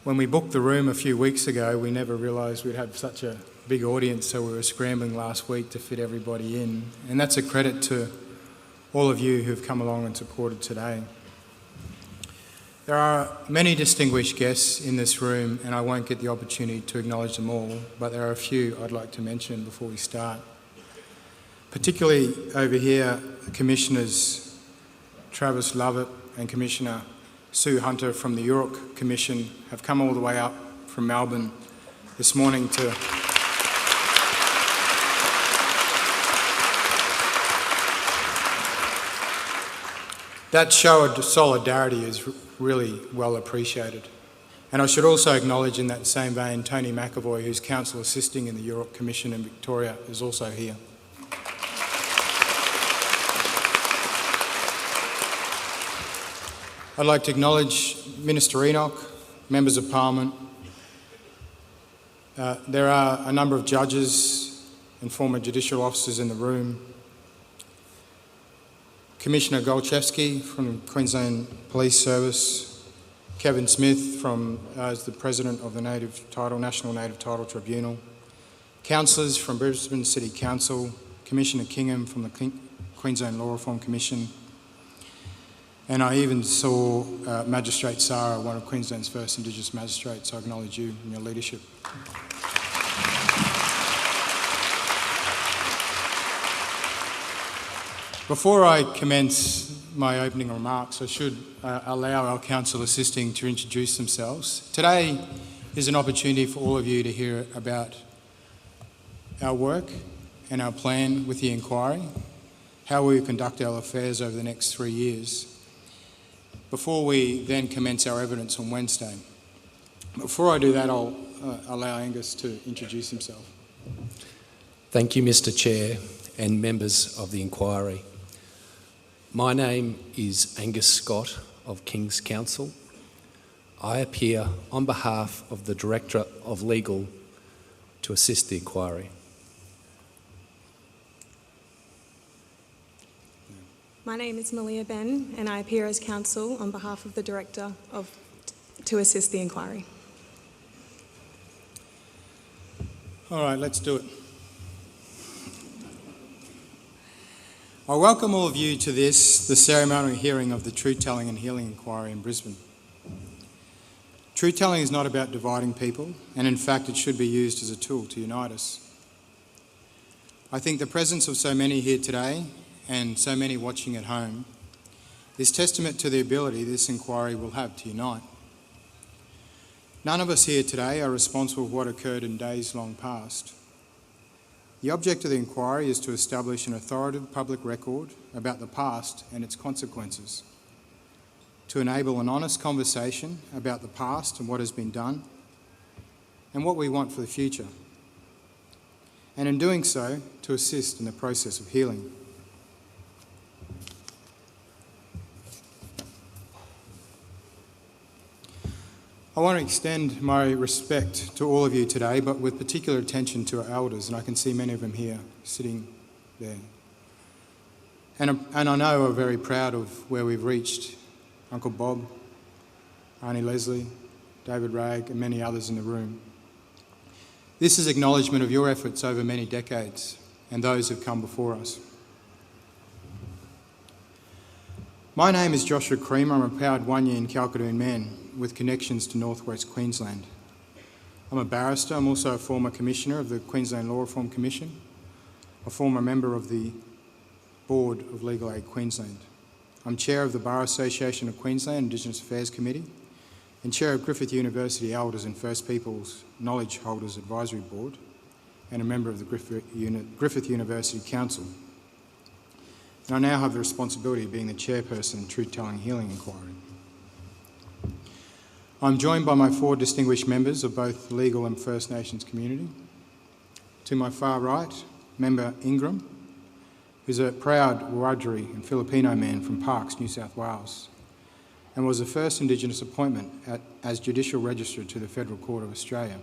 When we booked the room a few weeks ago, we never realised we'd have such a big audience, so we were scrambling last week to fit everybody in. And that's a credit to all of you who've come along and supported today. There are many distinguished guests in this room, and I won't get the opportunity to acknowledge them all, but there are a few I'd like to mention before we start. Particularly over here, Commissioners Travis Lovett and Commissioner Sue Hunter from the York Commission have come all the way up from Melbourne this morning to that show of solidarity is really well appreciated. And I should also acknowledge in that same vein Tony McAvoy, who's counsel assisting in the York Commission in Victoria, is also here. I'd like to acknowledge Minister Enoch, members of Parliament. There are a number of judges and former judicial officers in the room, Commissioner Golchevsky from the Queensland Police Service, Kevin Smith as the President of the National Native Title Tribunal, councillors from Brisbane City Council, Commissioner Kingham from the Queensland Law Reform Commission, and I even saw Magistrate Sarah, one of Queensland's first Indigenous magistrates. I acknowledge you and your leadership. Before I commence my opening remarks, I should allow our council assisting to introduce themselves. Today is an opportunity for all of you to hear about our work and our plan with the inquiry, how we conduct our affairs over the next 3 years, before we then commence our evidence on Wednesday. Before I do that, I'll allow Angus to introduce himself. Thank you, Mr. Chair and members of the inquiry. My name is Angus Scott of King's Counsel. I appear on behalf of the Director of Legal to assist the inquiry. My name is Malia Ben and I appear as counsel on behalf of the Director to assist the inquiry. All right, let's do it. I welcome all of you to the ceremonial hearing of the Truth Telling and Healing Inquiry in Brisbane. Truth telling is not about dividing people, and in fact it should be used as a tool to unite us. I think the presence of so many here today and so many watching at home is testament to the ability this inquiry will have to unite. None of us here today are responsible for what occurred in days long past. The object of the inquiry is to establish an authoritative public record about the past and its consequences, to enable an honest conversation about the past and what has been done, and what we want for the future, and in doing so, to assist in the process of healing. I want to extend my respect to all of you today, but with particular attention to our elders, and I can see many of them here sitting there. And I know we're very proud of where we've reached. Uncle Bob, Auntie Leslie, David Ragg, and many others in the room. This is acknowledgement of your efforts over many decades and those who have come before us. My name is Joshua Creamer. I'm a proud Wanyi Kalkadoon man with connections to northwest Queensland. I'm a barrister. I'm also a former commissioner of the Queensland Law Reform Commission, a former member of the Board of Legal Aid Queensland. I'm chair of the Bar Association of Queensland Indigenous Affairs Committee and chair of Griffith University Elders and First Peoples Knowledge Holders Advisory Board and a member of the Griffith University Council. And I now have the responsibility of being the chairperson of Truth Telling Healing Inquiry. I'm joined by my 4 distinguished members of both the legal and First Nations community. To my far right, member Ingram, who's a proud Wiradjuri and Filipino man from Parkes, New South Wales, and was the first Indigenous appointment as Judicial Registrar to the Federal Court of Australia,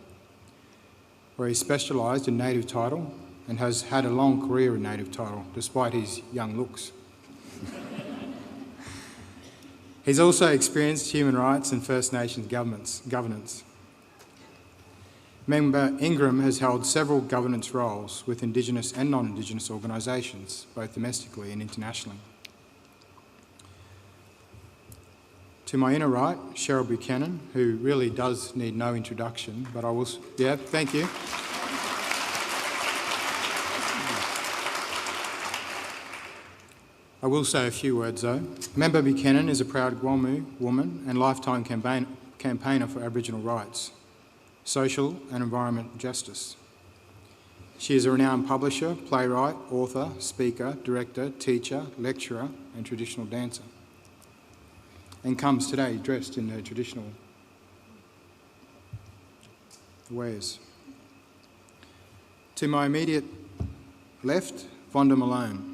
where he specialised in native title and has had a long career in native title, despite his young looks. He's also experienced human rights and First Nations governance. Member Ingram has held several governance roles with Indigenous and non-Indigenous organisations, both domestically and internationally. To my inner right, Cheryl Buchanan, who really does need no introduction, but I will... Yeah, thank you. I will say a few words though. Member Buchanan is a proud Gwamu woman and lifetime campaigner for Aboriginal rights, social and environment justice. She is a renowned publisher, playwright, author, speaker, director, teacher, lecturer and traditional dancer, and comes today dressed in her traditional wares. To my immediate left, Vonda Malone.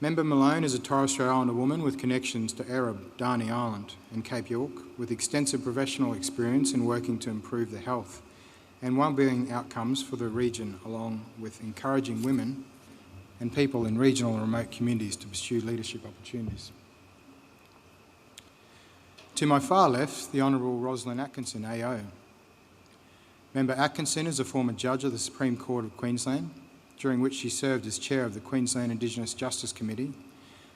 Member Malone is a Torres Strait Islander woman with connections to Arab, Darney Island and Cape York, with extensive professional experience in working to improve the health and well-being outcomes for the region, along with encouraging women and people in regional and remote communities to pursue leadership opportunities. To my far left, the Honourable Rosalind Atkinson, AO. Member Atkinson is a former judge of the Supreme Court of Queensland, during which she served as chair of the Queensland Indigenous Justice Committee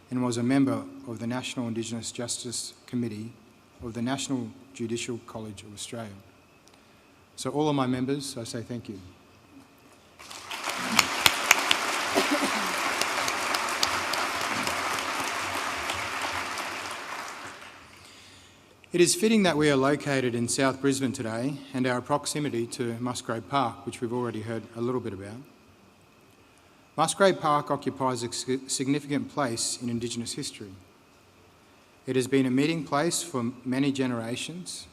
and was a member of the National Indigenous Justice Committee of the National Judicial College of Australia. So all of my members, I say thank you. It is fitting that we are located in South Brisbane today and our proximity to Musgrave Park, which we've already heard a little bit about. Musgrave Park occupies a significant place in Indigenous history. It has been a meeting place for many generations.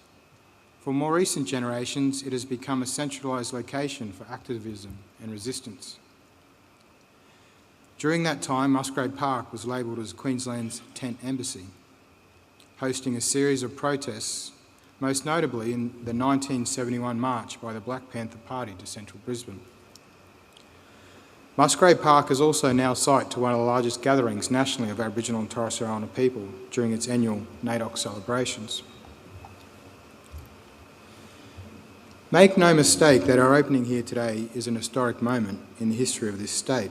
For more recent generations, it has become a centralised location for activism and resistance. During that time, Musgrave Park was labelled as Queensland's tent embassy, hosting a series of protests, most notably in the 1971 march by the Black Panther Party to central Brisbane. Musgrave Park is also now site to one of the largest gatherings nationally of Aboriginal and Torres Strait Islander people during its annual NAIDOC celebrations. Make no mistake that our opening here today is an historic moment in the history of this state.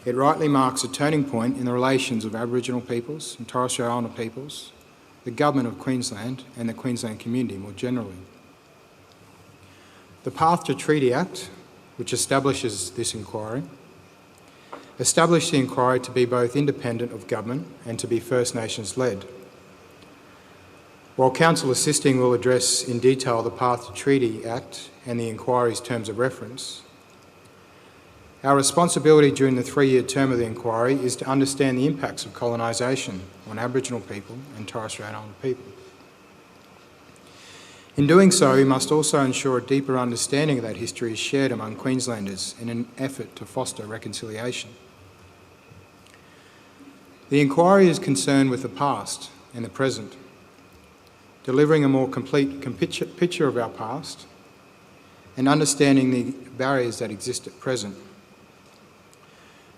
It rightly marks a turning point in the relations of Aboriginal peoples and Torres Strait Islander peoples, the Government of Queensland and the Queensland community more generally. The Path to Treaty Act, which establishes this inquiry, established the inquiry to be both independent of government and to be First Nations led. While Council Assisting will address in detail the Path to Treaty Act and the inquiry's terms of reference, our responsibility during the 3-year term of the inquiry is to understand the impacts of colonisation on Aboriginal people and Torres Strait Islander people. In doing so, we must also ensure a deeper understanding of that history is shared among Queenslanders in an effort to foster reconciliation. The inquiry is concerned with the past and the present, delivering a more complete picture of our past and understanding the barriers that exist at present.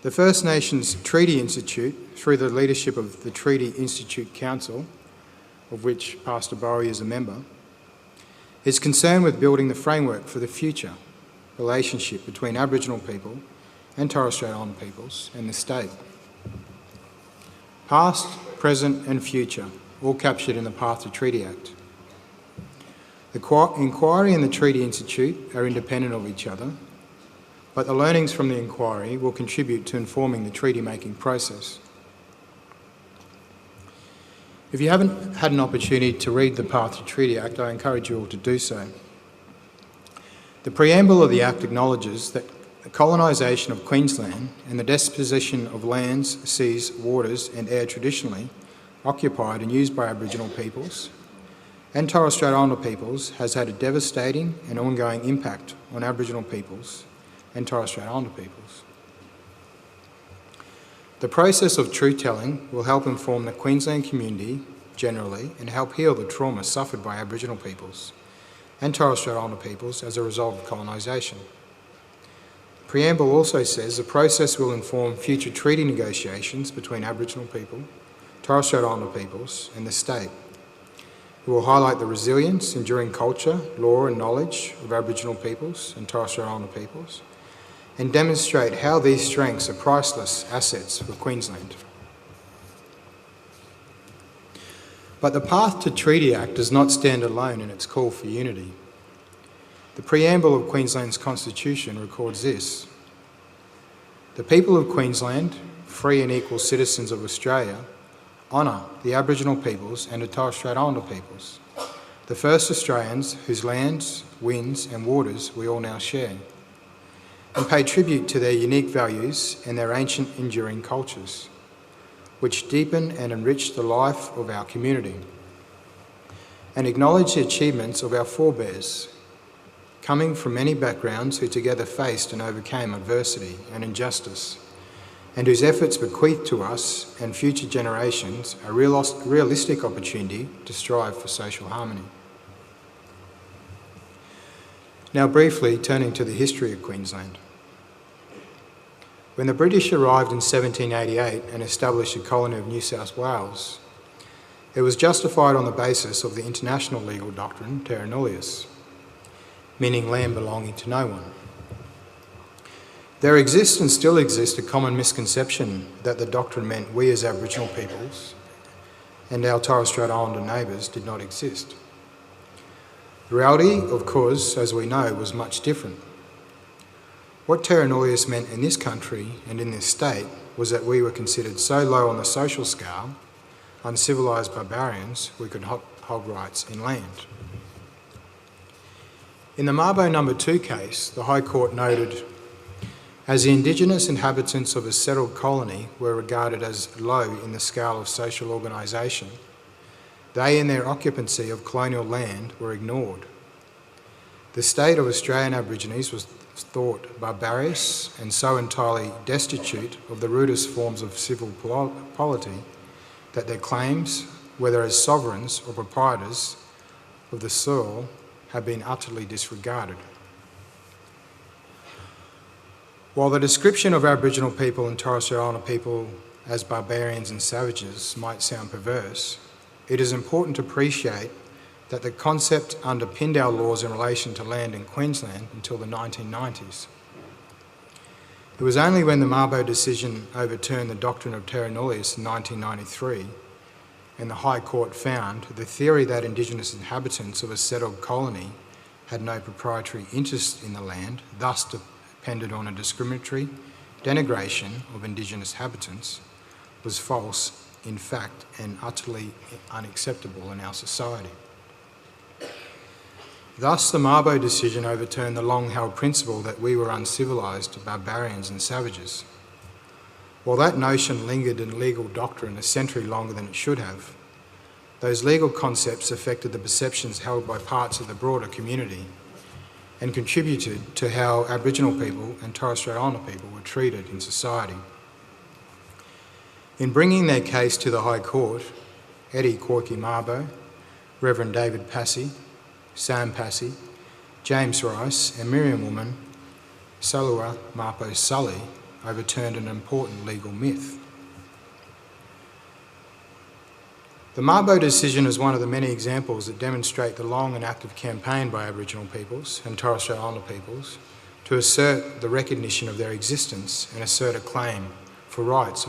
The First Nations Treaty Institute, through the leadership of the Treaty Institute Council, of which Pastor Bowie is a member, is concerned with building the framework for the future relationship between Aboriginal people and Torres Strait Islander peoples and the state. Past, present and future, all captured in the Path to Treaty Act. The inquiry and the Treaty Institute are independent of each other, but the learnings from the inquiry will contribute to informing the treaty-making process. If you haven't had an opportunity to read the Path to Treaty Act, I encourage you all to do so. The preamble of the Act acknowledges that the colonisation of Queensland and the disposition of lands, seas, waters and air traditionally occupied and used by Aboriginal peoples and Torres Strait Islander peoples has had a devastating and ongoing impact on Aboriginal peoples and Torres Strait Islander peoples. The process of truth-telling will help inform the Queensland community generally and help heal the trauma suffered by Aboriginal peoples and Torres Strait Islander peoples as a result of colonisation. The preamble also says the process will inform future treaty negotiations between Aboriginal people, Torres Strait Islander peoples and the state. It will highlight the resilience, enduring culture, law and knowledge of Aboriginal peoples and Torres Strait Islander peoples, and demonstrate how these strengths are priceless assets for Queensland. But the Path to Treaty Act does not stand alone in its call for unity. The preamble of Queensland's Constitution records this: the people of Queensland, free and equal citizens of Australia, honour the Aboriginal peoples and the Torres Strait Islander peoples, the first Australians whose lands, winds and waters we all now share, and pay tribute to their unique values and their ancient enduring cultures, which deepen and enrich the life of our community, and acknowledge the achievements of our forebears, coming from many backgrounds who together faced and overcame adversity and injustice, and whose efforts bequeath to us and future generations a realistic opportunity to strive for social harmony. Now briefly turning to the history of Queensland. When the British arrived in 1788 and established a colony of New South Wales, it was justified on the basis of the international legal doctrine terra nullius, meaning land belonging to no one. There exists and still exists a common misconception that the doctrine meant we as Aboriginal peoples and our Torres Strait Islander neighbours did not exist. The reality, of course, as we know, was much different. What terra nullius meant in this country and in this state was that we were considered so low on the social scale, uncivilised barbarians, we could hold rights in land. In the Mabo No. 2 case, the High Court noted, as the Indigenous inhabitants of a settled colony were regarded as low in the scale of social organisation, they in their occupancy of colonial land were ignored. The state of Australian Aborigines was thought barbarous and so entirely destitute of the rudest forms of civil polity that their claims, whether as sovereigns or proprietors of the soil, have been utterly disregarded. While the description of Aboriginal people and Torres Strait Islander people as barbarians and savages might sound perverse, it is important to appreciate that the concept underpinned our laws in relation to land in Queensland until the 1990s. It was only when the Mabo decision overturned the doctrine of terra nullius in 1993 and the High Court found the theory that Indigenous inhabitants of a settled colony had no proprietary interest in the land, thus depended on a discriminatory denigration of Indigenous inhabitants, was false, in fact, and utterly unacceptable in our society. Thus, the Mabo decision overturned the long-held principle that we were uncivilised barbarians and savages. While that notion lingered in legal doctrine a century longer than it should have, those legal concepts affected the perceptions held by parts of the broader community and contributed to how Aboriginal people and Torres Strait Islander people were treated in society. In bringing their case to the High Court, Eddie Corky Mabo, Reverend David Passy, Sam Passy, James Rice and Miriam woman Salua Mapo Sully overturned an important legal myth. The Mabo decision is one of the many examples that demonstrate the long and active campaign by Aboriginal peoples and Torres Strait Islander peoples to assert the recognition of their existence and assert a claim for rights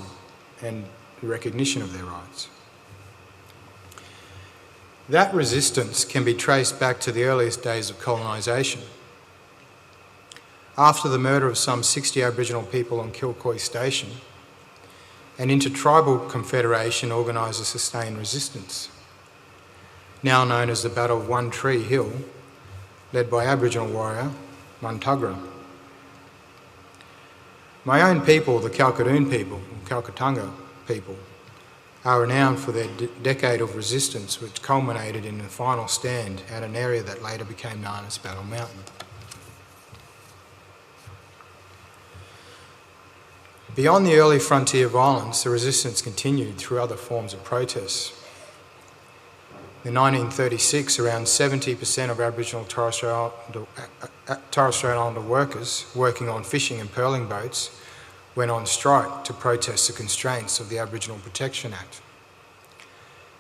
and the recognition of their rights. That resistance can be traced back to the earliest days of colonisation. After the murder of some 60 Aboriginal people on Kilcoy Station, an intertribal confederation organised a sustained resistance, now known as the Battle of One Tree Hill, led by Aboriginal warrior Muntugra. My own people, the Kalkadoon people, Kalkatunga people, are renowned for their decade of resistance, which culminated in the final stand at an area that later became known as Battle Mountain. Beyond the early frontier violence, the resistance continued through other forms of protests. In 1936, around 70% of Aboriginal Torres Strait Islander workers working on fishing and pearling boats went on strike to protest the constraints of the Aboriginal Protection Act.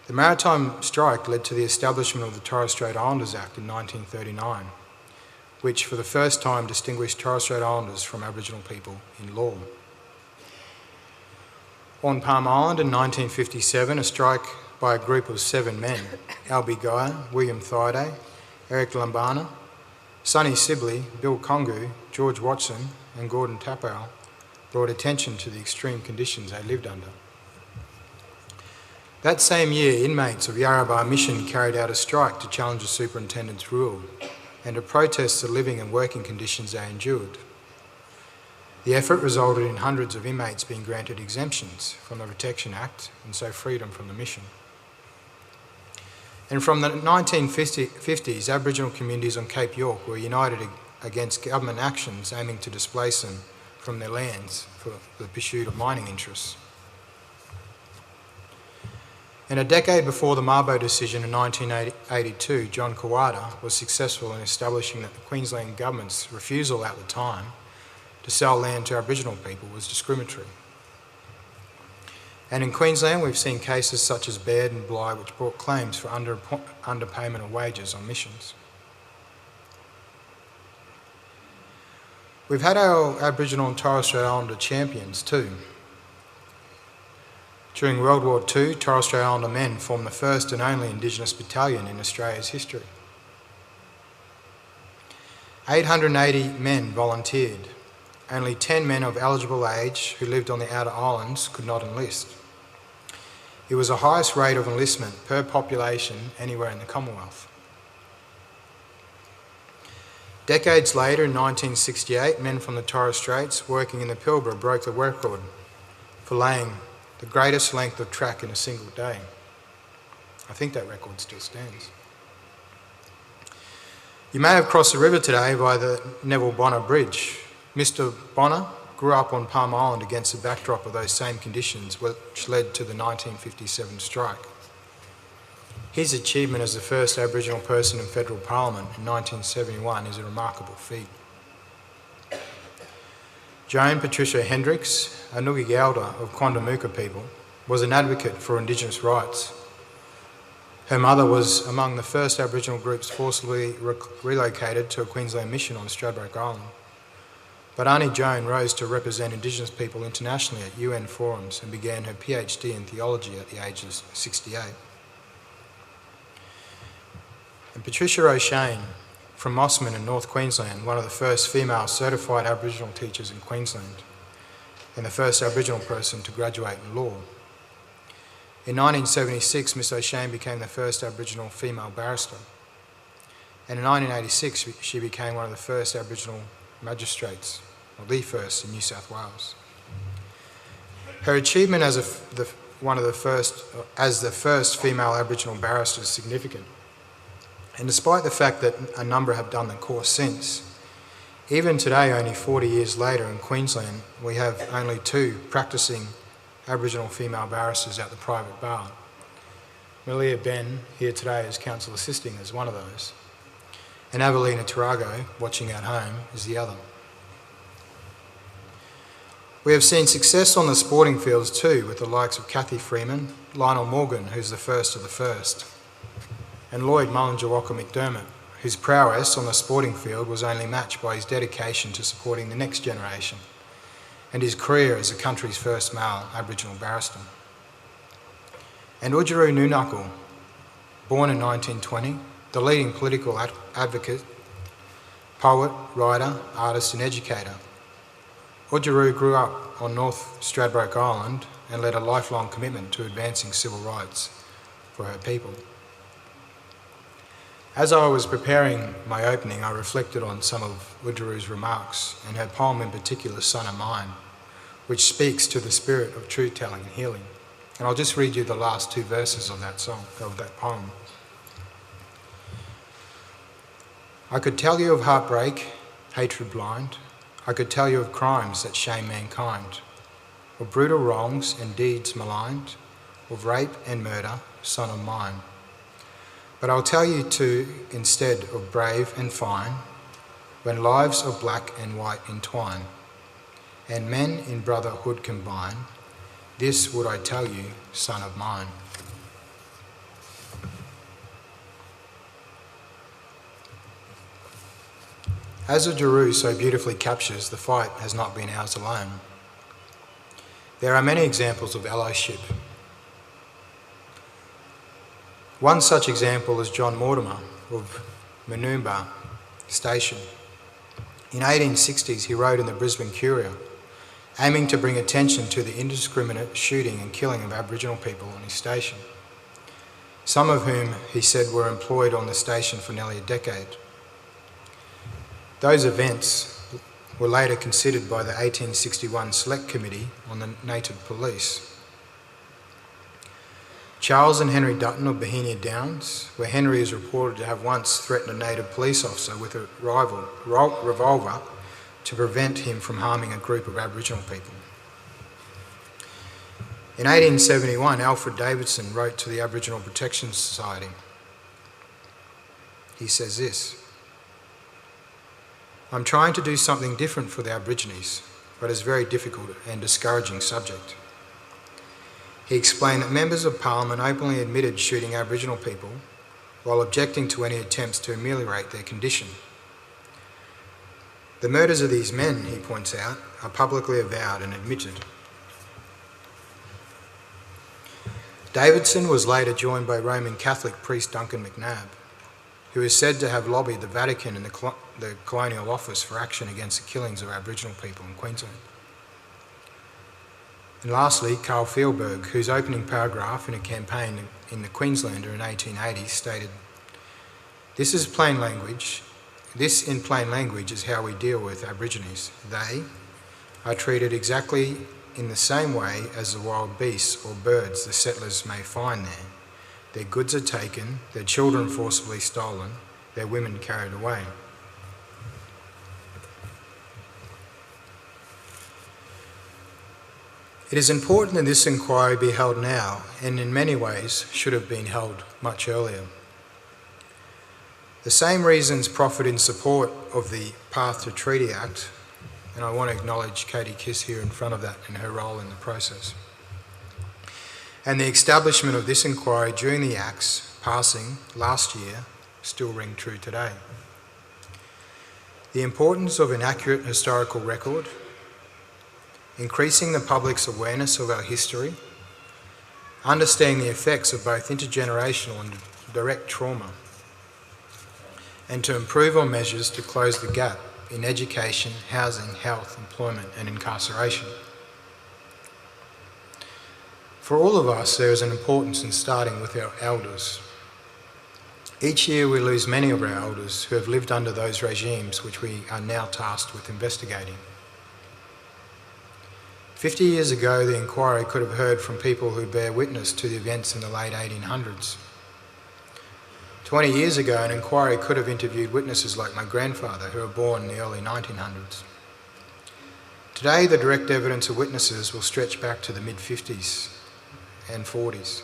The maritime strike led to the establishment of the Torres Strait Islanders Act in 1939, which for the first time distinguished Torres Strait Islanders from Aboriginal people in law. On Palm Island in 1957, a strike by a group of 7 men, Albie Guy, William Thaiday, Eric Lambana, Sonny Sibley, Bill Congu, George Watson and Gordon Tapau, brought attention to the extreme conditions they lived under. That same year, inmates of Yarrabah Mission carried out a strike to challenge the superintendent's rule and to protest the living and working conditions they endured. The effort resulted in hundreds of inmates being granted exemptions from the Protection Act and so freedom from the mission. And from the 1950s, Aboriginal communities on Cape York were united against government actions aiming to displace them from their lands for the pursuit of mining interests. In a decade before the Mabo decision in 1982, John Kawada was successful in establishing that the Queensland government's refusal at the time to sell land to Aboriginal people was discriminatory. And in Queensland, we've seen cases such as Baird and Bligh which brought claims for underpayment of wages on missions. We've had our Aboriginal and Torres Strait Islander champions too. During World War II, Torres Strait Islander men formed the first and only Indigenous battalion in Australia's history. 880 men volunteered. Only 10 men of eligible age who lived on the outer islands could not enlist. It was the highest rate of enlistment per population anywhere in the Commonwealth. Decades later, in 1968, men from the Torres Straits working in the Pilbara broke the record for laying the greatest length of track in a single day. I think that record still stands. You may have crossed the river today by the Neville Bonner Bridge. Mr. Bonner grew up on Palm Island against the backdrop of those same conditions which led to the 1957 strike. His achievement as the first Aboriginal person in federal parliament in 1971 is a remarkable feat. Joan Patricia Hendricks, a Ngugi elder of Quandamooka people, was an advocate for Indigenous rights. Her mother was among the first Aboriginal groups forcibly relocated to a Queensland mission on Stradbroke Island. But Auntie Joan rose to represent Indigenous people internationally at UN forums and began her PhD in theology at the age of 68. And Patricia O'Shane, from Mossman in North Queensland, one of the first female certified Aboriginal teachers in Queensland, and the first Aboriginal person to graduate in law. In 1976, Miss O'Shane became the first Aboriginal female barrister. And in 1986, she became one of the first Aboriginal magistrates, or the first in New South Wales. Her achievement as the first female Aboriginal barrister is significant. And despite the fact that a number have done the course since, even today, only 40 years later in Queensland, we have only 2 practising Aboriginal female barristers at the private bar. Malia Ben, here today as counsel assisting, is one of those. And Avelina Tarago, watching at home, is the other. We have seen success on the sporting fields too, with the likes of Kathy Freeman, Lionel Morgan, who's the first of the first, and Lloyd Mullinjawaka McDermott, whose prowess on the sporting field was only matched by his dedication to supporting the next generation and his career as the country's first male Aboriginal barrister. And Oodgeroo Noonuccal, born in 1920, the leading political advocate, poet, writer, artist and educator. Oodgeroo grew up on North Stradbroke Island and led a lifelong commitment to advancing civil rights for her people. As I was preparing my opening, I reflected on some of Oodgeroo's remarks and her poem in particular, Son of Mine, which speaks to the spirit of truth-telling and healing. And I'll just read you the last 2 verses of that poem. I could tell you of heartbreak, hatred blind. I could tell you of crimes that shame mankind, of brutal wrongs and deeds maligned, of rape and murder, son of mine. But I'll tell you too, instead of brave and fine, when lives of black and white entwine, and men in brotherhood combine, this would I tell you, son of mine. As Oodgeroo so beautifully captures, the fight has not been ours alone. There are many examples of allyship. One such example is John Mortimer of Moonumba Station. In 1860s, he wrote in the Brisbane Courier, aiming to bring attention to the indiscriminate shooting and killing of Aboriginal people on his station, some of whom, he said, were employed on the station for nearly a decade. Those events were later considered by the 1861 Select Committee on the Native Police. Charles and Henry Dutton of Bohenia Downs, where Henry is reported to have once threatened a native police officer with a revolver to prevent him from harming a group of Aboriginal people. In 1871, Alfred Davidson wrote to the Aboriginal Protection Society. He says this: "I'm trying to do something different for the Aborigines, but it's a very difficult and discouraging subject." He explained that members of Parliament openly admitted shooting Aboriginal people while objecting to any attempts to ameliorate their condition. The murders of these men, he points out, are publicly avowed and admitted. Davidson was later joined by Roman Catholic priest Duncan McNabb, who is said to have lobbied the Vatican and the Colonial Office for action against the killings of Aboriginal people in Queensland. And lastly, Carl Fieldberg, whose opening paragraph in a campaign in the Queenslander in 1880 stated, This in plain language is how we deal with Aborigines. They are treated exactly in the same way as the wild beasts or birds the settlers may find there. Their goods are taken, their children forcibly stolen, their women carried away. It is important that this inquiry be held now, and in many ways should have been held much earlier. The same reasons proffered in support of the Path to Treaty Act, and I want to acknowledge Katie Kiss here in front of that and her role in the process, and the establishment of this inquiry during the Act's passing last year still ring true today. The importance of an accurate historical record, increasing the public's awareness of our history, understanding the effects of both intergenerational and direct trauma, and to improve on measures to close the gap in education, housing, health, employment and incarceration. For all of us, there is an importance in starting with our elders. Each year we lose many of our elders who have lived under those regimes which we are now tasked with investigating. 50 years ago, the inquiry could have heard from people who bear witness to the events in the late 1800s. 20 years ago, an inquiry could have interviewed witnesses like my grandfather, who were born in the early 1900s. Today, the direct evidence of witnesses will stretch back to the mid-50s and 40s.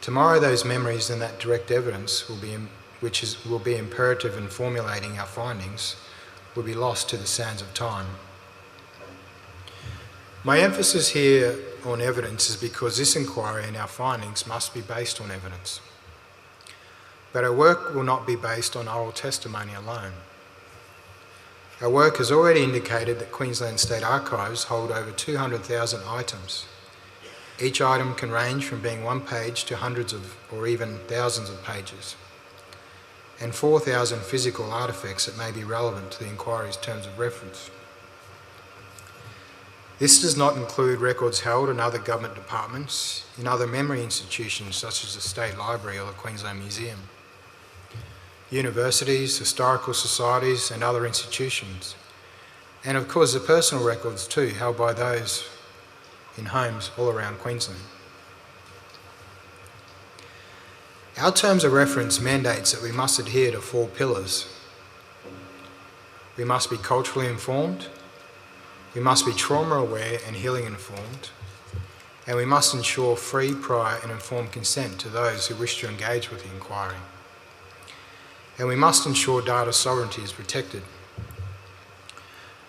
Tomorrow, those memories and that direct evidence will be imperative in formulating our findings, will be lost to the sands of time. My emphasis here on evidence is because this inquiry and our findings must be based on evidence. But our work will not be based on oral testimony alone. Our work has already indicated that Queensland State Archives hold over 200,000 items. Each item can range from being one page to hundreds of or even thousands of pages, and 4,000 physical artefacts that may be relevant to the inquiry's terms of reference. This does not include records held in other government departments, in other memory institutions such as the State Library or the Queensland Museum, universities, historical societies and other institutions, and of course the personal records too, held by those in homes all around Queensland. Our terms of reference mandates that we must adhere to 4 pillars. We must be culturally informed, we must be trauma aware and healing informed, and we must ensure free, prior and informed consent to those who wish to engage with the inquiry. And we must ensure data sovereignty is protected.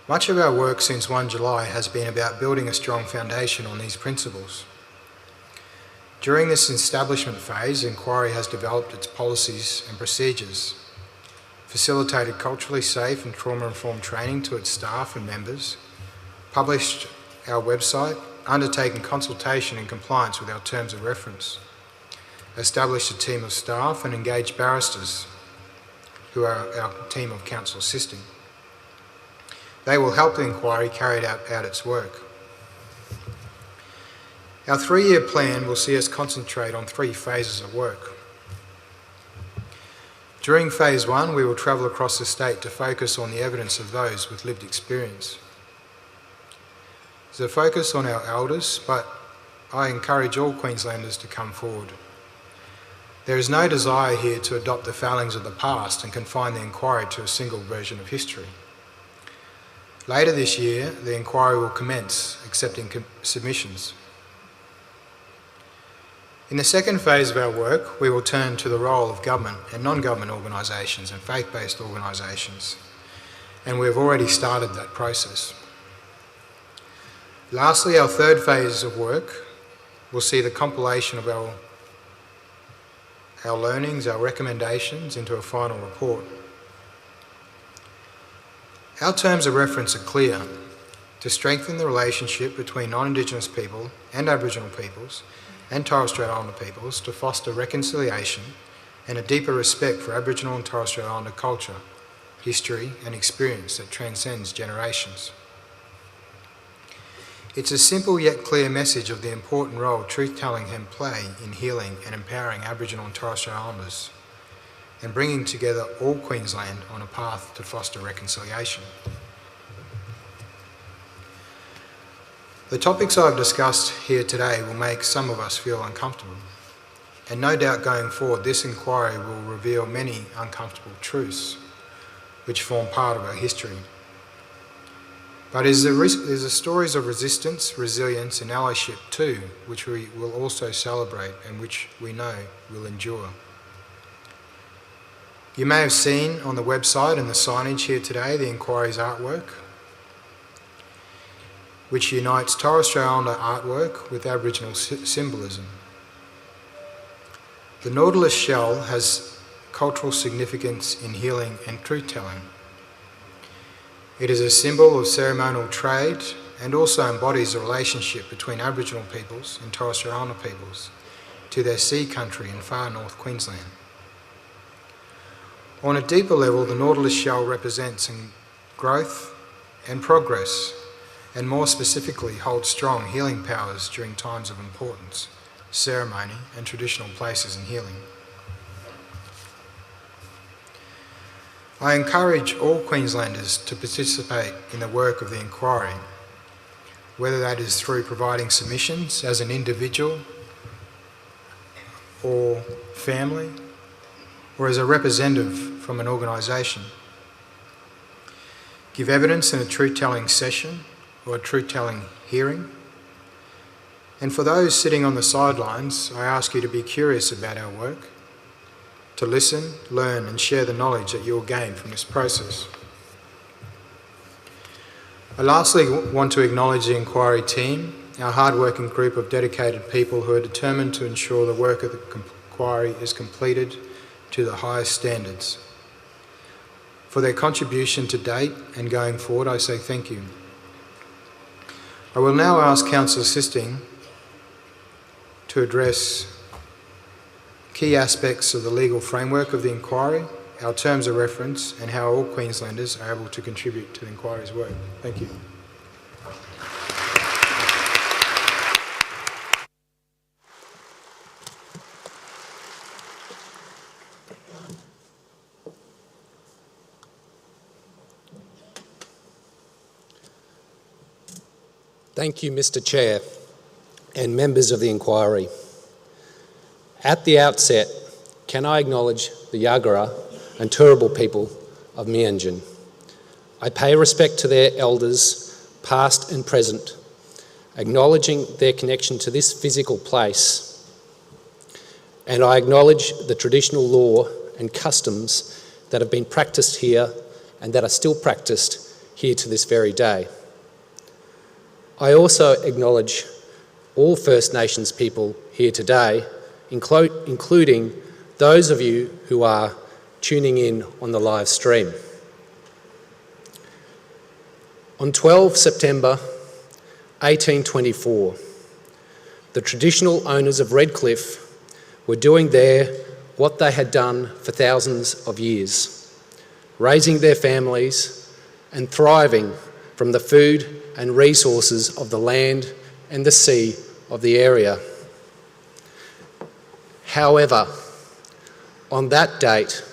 Much of our work since 1 July has been about building a strong foundation on these principles. During this establishment phase, the inquiry has developed its policies and procedures, facilitated culturally safe and trauma-informed training to its staff and members, published our website, undertaken consultation in compliance with our terms of reference, established a team of staff and engaged barristers who are our team of counsel assisting. They will help the inquiry carry out its work. Our 3-year plan will see us concentrate on 3 phases of work. During phase 1, we will travel across the state to focus on the evidence of those with lived experience. There's a focus on our elders, but I encourage all Queenslanders to come forward. There is no desire here to adopt the failings of the past and confine the inquiry to a single version of history. Later this year, the inquiry will commence accepting submissions. In the second phase of our work, we will turn to the role of government and non-government organisations and faith-based organisations, and we have already started that process. Lastly, our third phase of work will see the compilation of our learnings, our recommendations into a final report. Our terms of reference are clear: to strengthen the relationship between non-Indigenous people and Aboriginal peoples and Torres Strait Islander peoples, to foster reconciliation and a deeper respect for Aboriginal and Torres Strait Islander culture, history and experience that transcends generations. It's a simple yet clear message of the important role truth-telling can play in healing and empowering Aboriginal and Torres Strait Islanders, and bringing together all Queensland on a path to foster reconciliation. The topics I've discussed here today will make some of us feel uncomfortable, and no doubt going forward this inquiry will reveal many uncomfortable truths which form part of our history. But there's the stories of resistance, resilience and allyship too, which we will also celebrate and which we know will endure. You may have seen on the website and the signage here today the inquiry's artwork, which unites Torres Strait Islander artwork with Aboriginal symbolism. The Nautilus shell has cultural significance in healing and truth-telling. It is a symbol of ceremonial trade and also embodies the relationship between Aboriginal peoples and Torres Strait Islander peoples to their sea country in far north Queensland. On a deeper level, the Nautilus shell represents growth and progress, and more specifically holds strong healing powers during times of importance, ceremony and traditional places in healing. I encourage all Queenslanders to participate in the work of the inquiry, whether that is through providing submissions as an individual or family, or as a representative from an organisation. Give evidence in a truth-telling session or a truth-telling hearing. And for those sitting on the sidelines, I ask you to be curious about our work, to listen, learn and share the knowledge that you'll gain from this process. I lastly want to acknowledge the inquiry team, our hard-working group of dedicated people who are determined to ensure the work of the inquiry is completed to the highest standards. For their contribution to date and going forward, I say thank you. I will now ask Councillor Sisting to address key aspects of the legal framework of the inquiry, our terms of reference and how all Queenslanders are able to contribute to the inquiry's work. Thank you. Thank you, Mr. Chair, and members of the inquiry. At the outset, can I acknowledge the Yagara and Turrbal people of Meanjin. I pay respect to their elders, past and present, acknowledging their connection to this physical place. And I acknowledge the traditional law and customs that have been practiced here and that are still practiced here to this very day. I also acknowledge all First Nations people here today, including those of you who are tuning in on the live stream. On 12 September 1824, the traditional owners of Redcliffe were doing there what they had done for thousands of years, raising their families and thriving from the food and resources of the land and the sea of the area. However, on that date,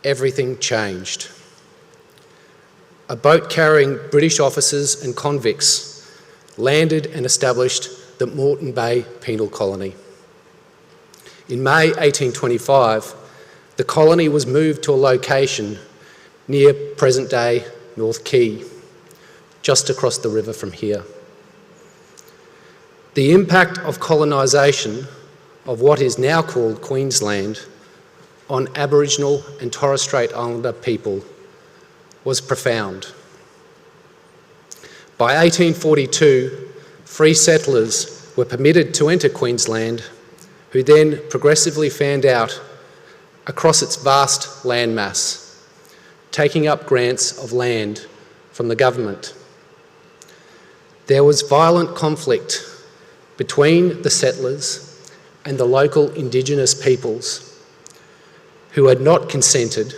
everything changed. A boat carrying British officers and convicts landed and established the Moreton Bay Penal Colony. In May 1825, the colony was moved to a location near present-day North Quay, just across the river from here. The impact of colonisation of what is now called Queensland on Aboriginal and Torres Strait Islander people was profound. By 1842, free settlers were permitted to enter Queensland, who then progressively fanned out across its vast landmass, taking up grants of land from the government. There was violent conflict between the settlers and the local Indigenous peoples who had not consented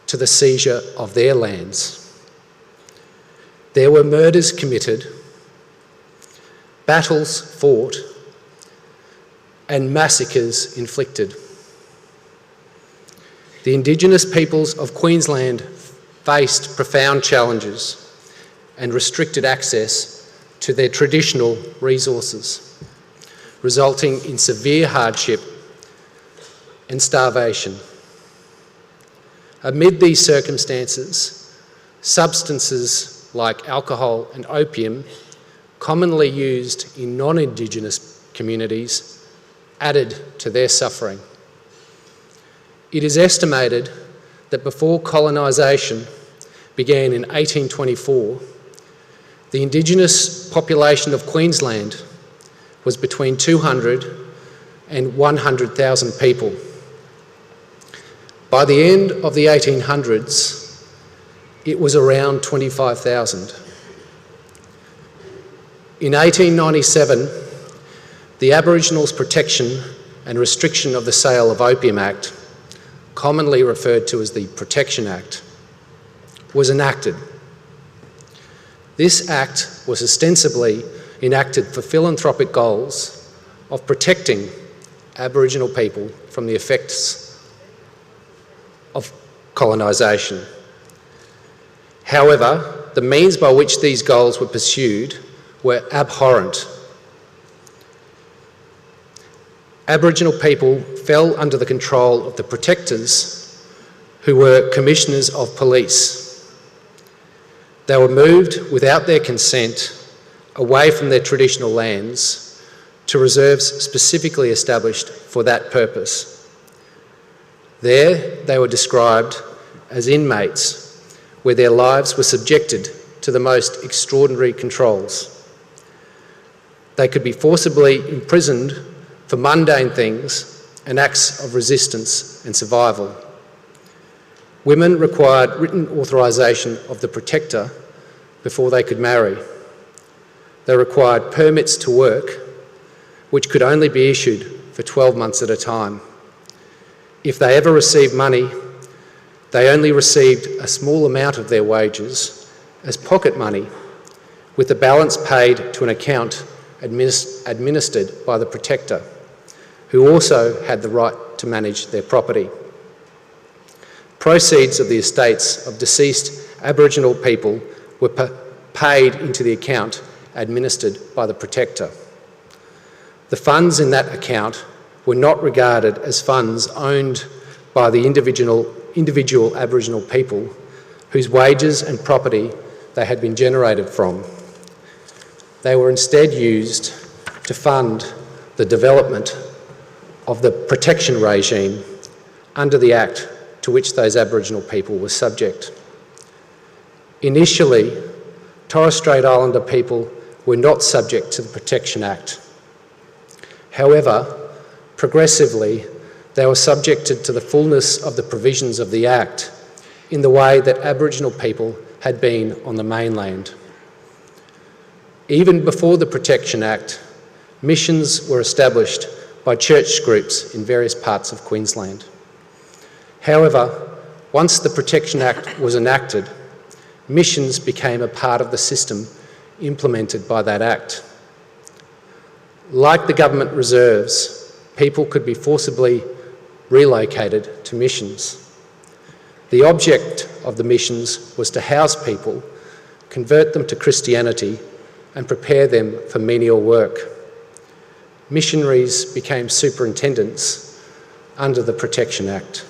to the seizure of their lands. There were murders committed, battles fought, and massacres inflicted. The Indigenous peoples of Queensland faced profound challenges and restricted access to their traditional resources, resulting in severe hardship and starvation. Amid these circumstances, substances like alcohol and opium, commonly used in non-Indigenous communities, added to their suffering. It is estimated that before colonisation began in 1824, the Indigenous population of Queensland was between 200 and 100,000 people. By the end of the 1800s, it was around 25,000. In 1897, the Aboriginals Protection and Restriction of the Sale of Opium Act, commonly referred to as the Protection Act, was enacted. This act was ostensibly enacted for philanthropic goals of protecting Aboriginal people from the effects of colonisation. However, the means by which these goals were pursued were abhorrent. Aboriginal people fell under the control of the protectors, who were commissioners of police. They were moved without their consent away from their traditional lands to reserves specifically established for that purpose. There, they were described as inmates, where their lives were subjected to the most extraordinary controls. They could be forcibly imprisoned for mundane things and acts of resistance and survival. Women required written authorisation of the protector before they could marry. They required permits to work, which could only be issued for 12 months at a time. If they ever received money, they only received a small amount of their wages as pocket money, with the balance paid to an account administered by the protector, who also had the right to manage their property. Proceeds of the estates of deceased Aboriginal people were paid into the account administered by the protector. The funds in that account were not regarded as funds owned by the individual Aboriginal people whose wages and property they had been generated from. They were instead used to fund the development of the protection regime under the Act to which those Aboriginal people were subject. Initially, Torres Strait Islander people were not subject to the Protection Act. However, progressively, they were subjected to the fullness of the provisions of the Act in the way that Aboriginal people had been on the mainland. Even before the Protection Act, missions were established by church groups in various parts of Queensland. However, once the Protection Act was enacted, missions became a part of the system implemented by that Act. Like the government reserves, people could be forcibly relocated to missions. The object of the missions was to house people, convert them to Christianity, and prepare them for menial work. Missionaries became superintendents under the Protection Act.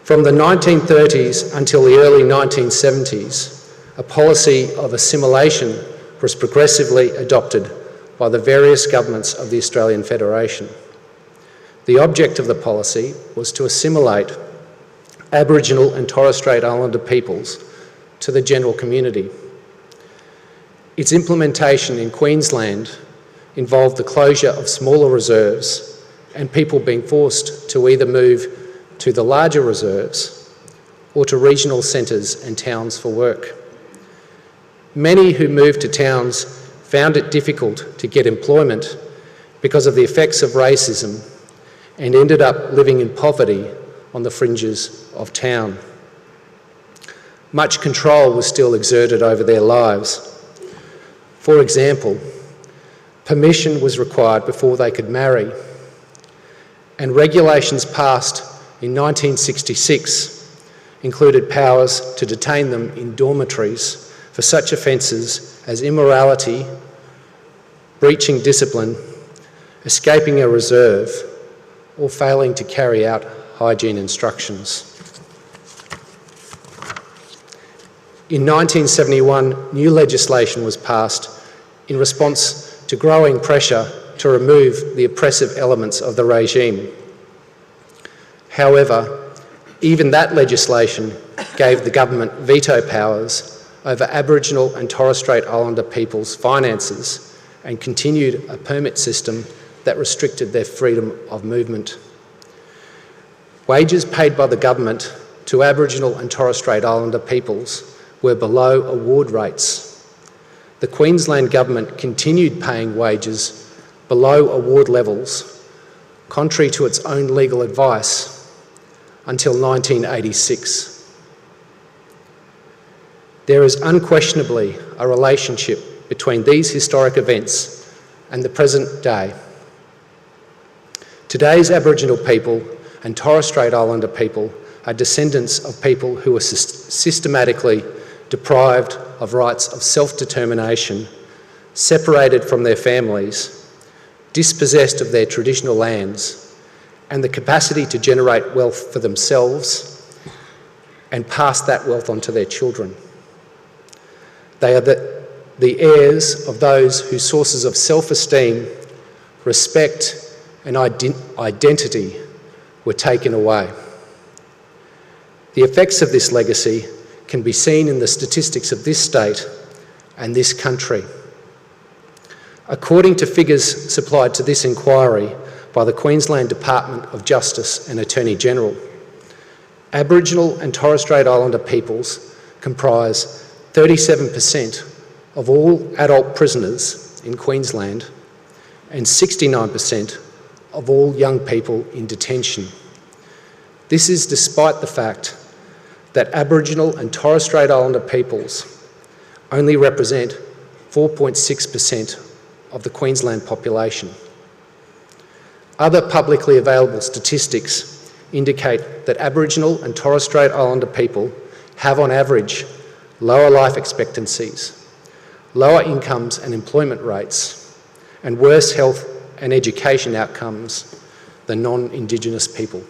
From the 1930s until the early 1970s, a policy of assimilation was progressively adopted by the various governments of the Australian Federation. The object of the policy was to assimilate Aboriginal and Torres Strait Islander peoples to the general community. Its implementation in Queensland involved the closure of smaller reserves and people being forced to either move to the larger reserves or to regional centres and towns for work. Many who moved to towns found it difficult to get employment because of the effects of racism and ended up living in poverty on the fringes of town. Much control was still exerted over their lives. For example, permission was required before they could marry, and regulations passed in 1966 included powers to detain them in dormitories for such offences as immorality, breaching discipline, escaping a reserve, or failing to carry out hygiene instructions. In 1971, new legislation was passed in response to growing pressure to remove the oppressive elements of the regime. However, even that legislation gave the government veto powers over Aboriginal and Torres Strait Islander people's finances and continued a permit system that restricted their freedom of movement. Wages paid by the government to Aboriginal and Torres Strait Islander peoples were below award rates. The Queensland Government continued paying wages below award levels, contrary to its own legal advice, until 1986. There is unquestionably a relationship between these historic events and the present day. Today's Aboriginal people and Torres Strait Islander people are descendants of people who were systematically deprived of rights of self-determination, separated from their families, dispossessed of their traditional lands, and the capacity to generate wealth for themselves and pass that wealth on to their children. They are the heirs of those whose sources of self-esteem, respect, and identity were taken away. The effects of this legacy can be seen in the statistics of this state and this country. According to figures supplied to this inquiry by the Queensland Department of Justice and Attorney General, Aboriginal and Torres Strait Islander peoples comprise 37% of all adult prisoners in Queensland and 69% of all young people in detention. This is despite the fact that Aboriginal and Torres Strait Islander peoples only represent 4.6% of the Queensland population. Other publicly available statistics indicate that Aboriginal and Torres Strait Islander people have on average lower life expectancies, lower incomes and employment rates, and worse health and education outcomes than non-Indigenous people.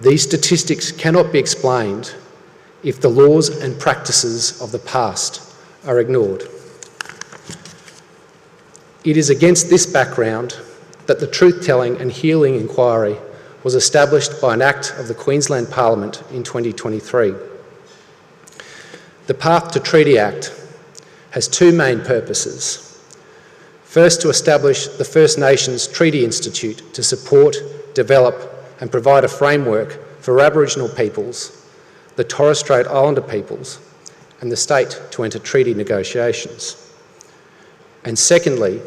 These statistics cannot be explained if the laws and practices of the past are ignored. It is against this background that the Truth-Telling and Healing Inquiry was established by an Act of the Queensland Parliament in 2023. The Path to Treaty Act has two main purposes. First, to establish the First Nations Treaty Institute to support, develop and provide a framework for Aboriginal peoples, the Torres Strait Islander peoples and the state to enter treaty negotiations. And secondly,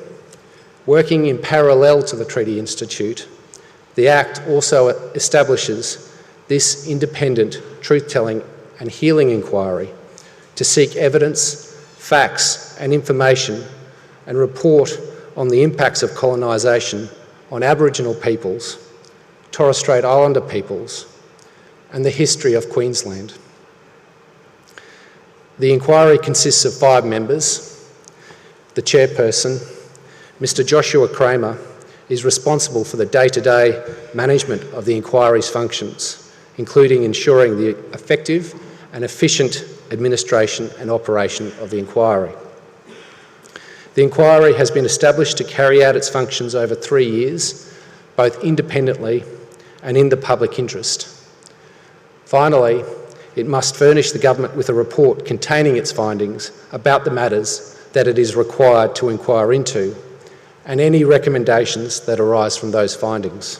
working in parallel to the Treaty Institute, the Act also establishes this independent truth-telling and healing inquiry to seek evidence, facts and information and report on the impacts of colonisation on Aboriginal peoples, Torres Strait Islander peoples and the history of Queensland. The inquiry consists of 5 members. The chairperson, Mr. Joshua Kramer, is responsible for the day-to-day management of the inquiry's functions, including ensuring the effective and efficient administration and operation of the inquiry. The inquiry has been established to carry out its functions over 3 years, both independently and in the public interest. Finally, it must furnish the government with a report containing its findings about the matters that it is required to inquire into and any recommendations that arise from those findings.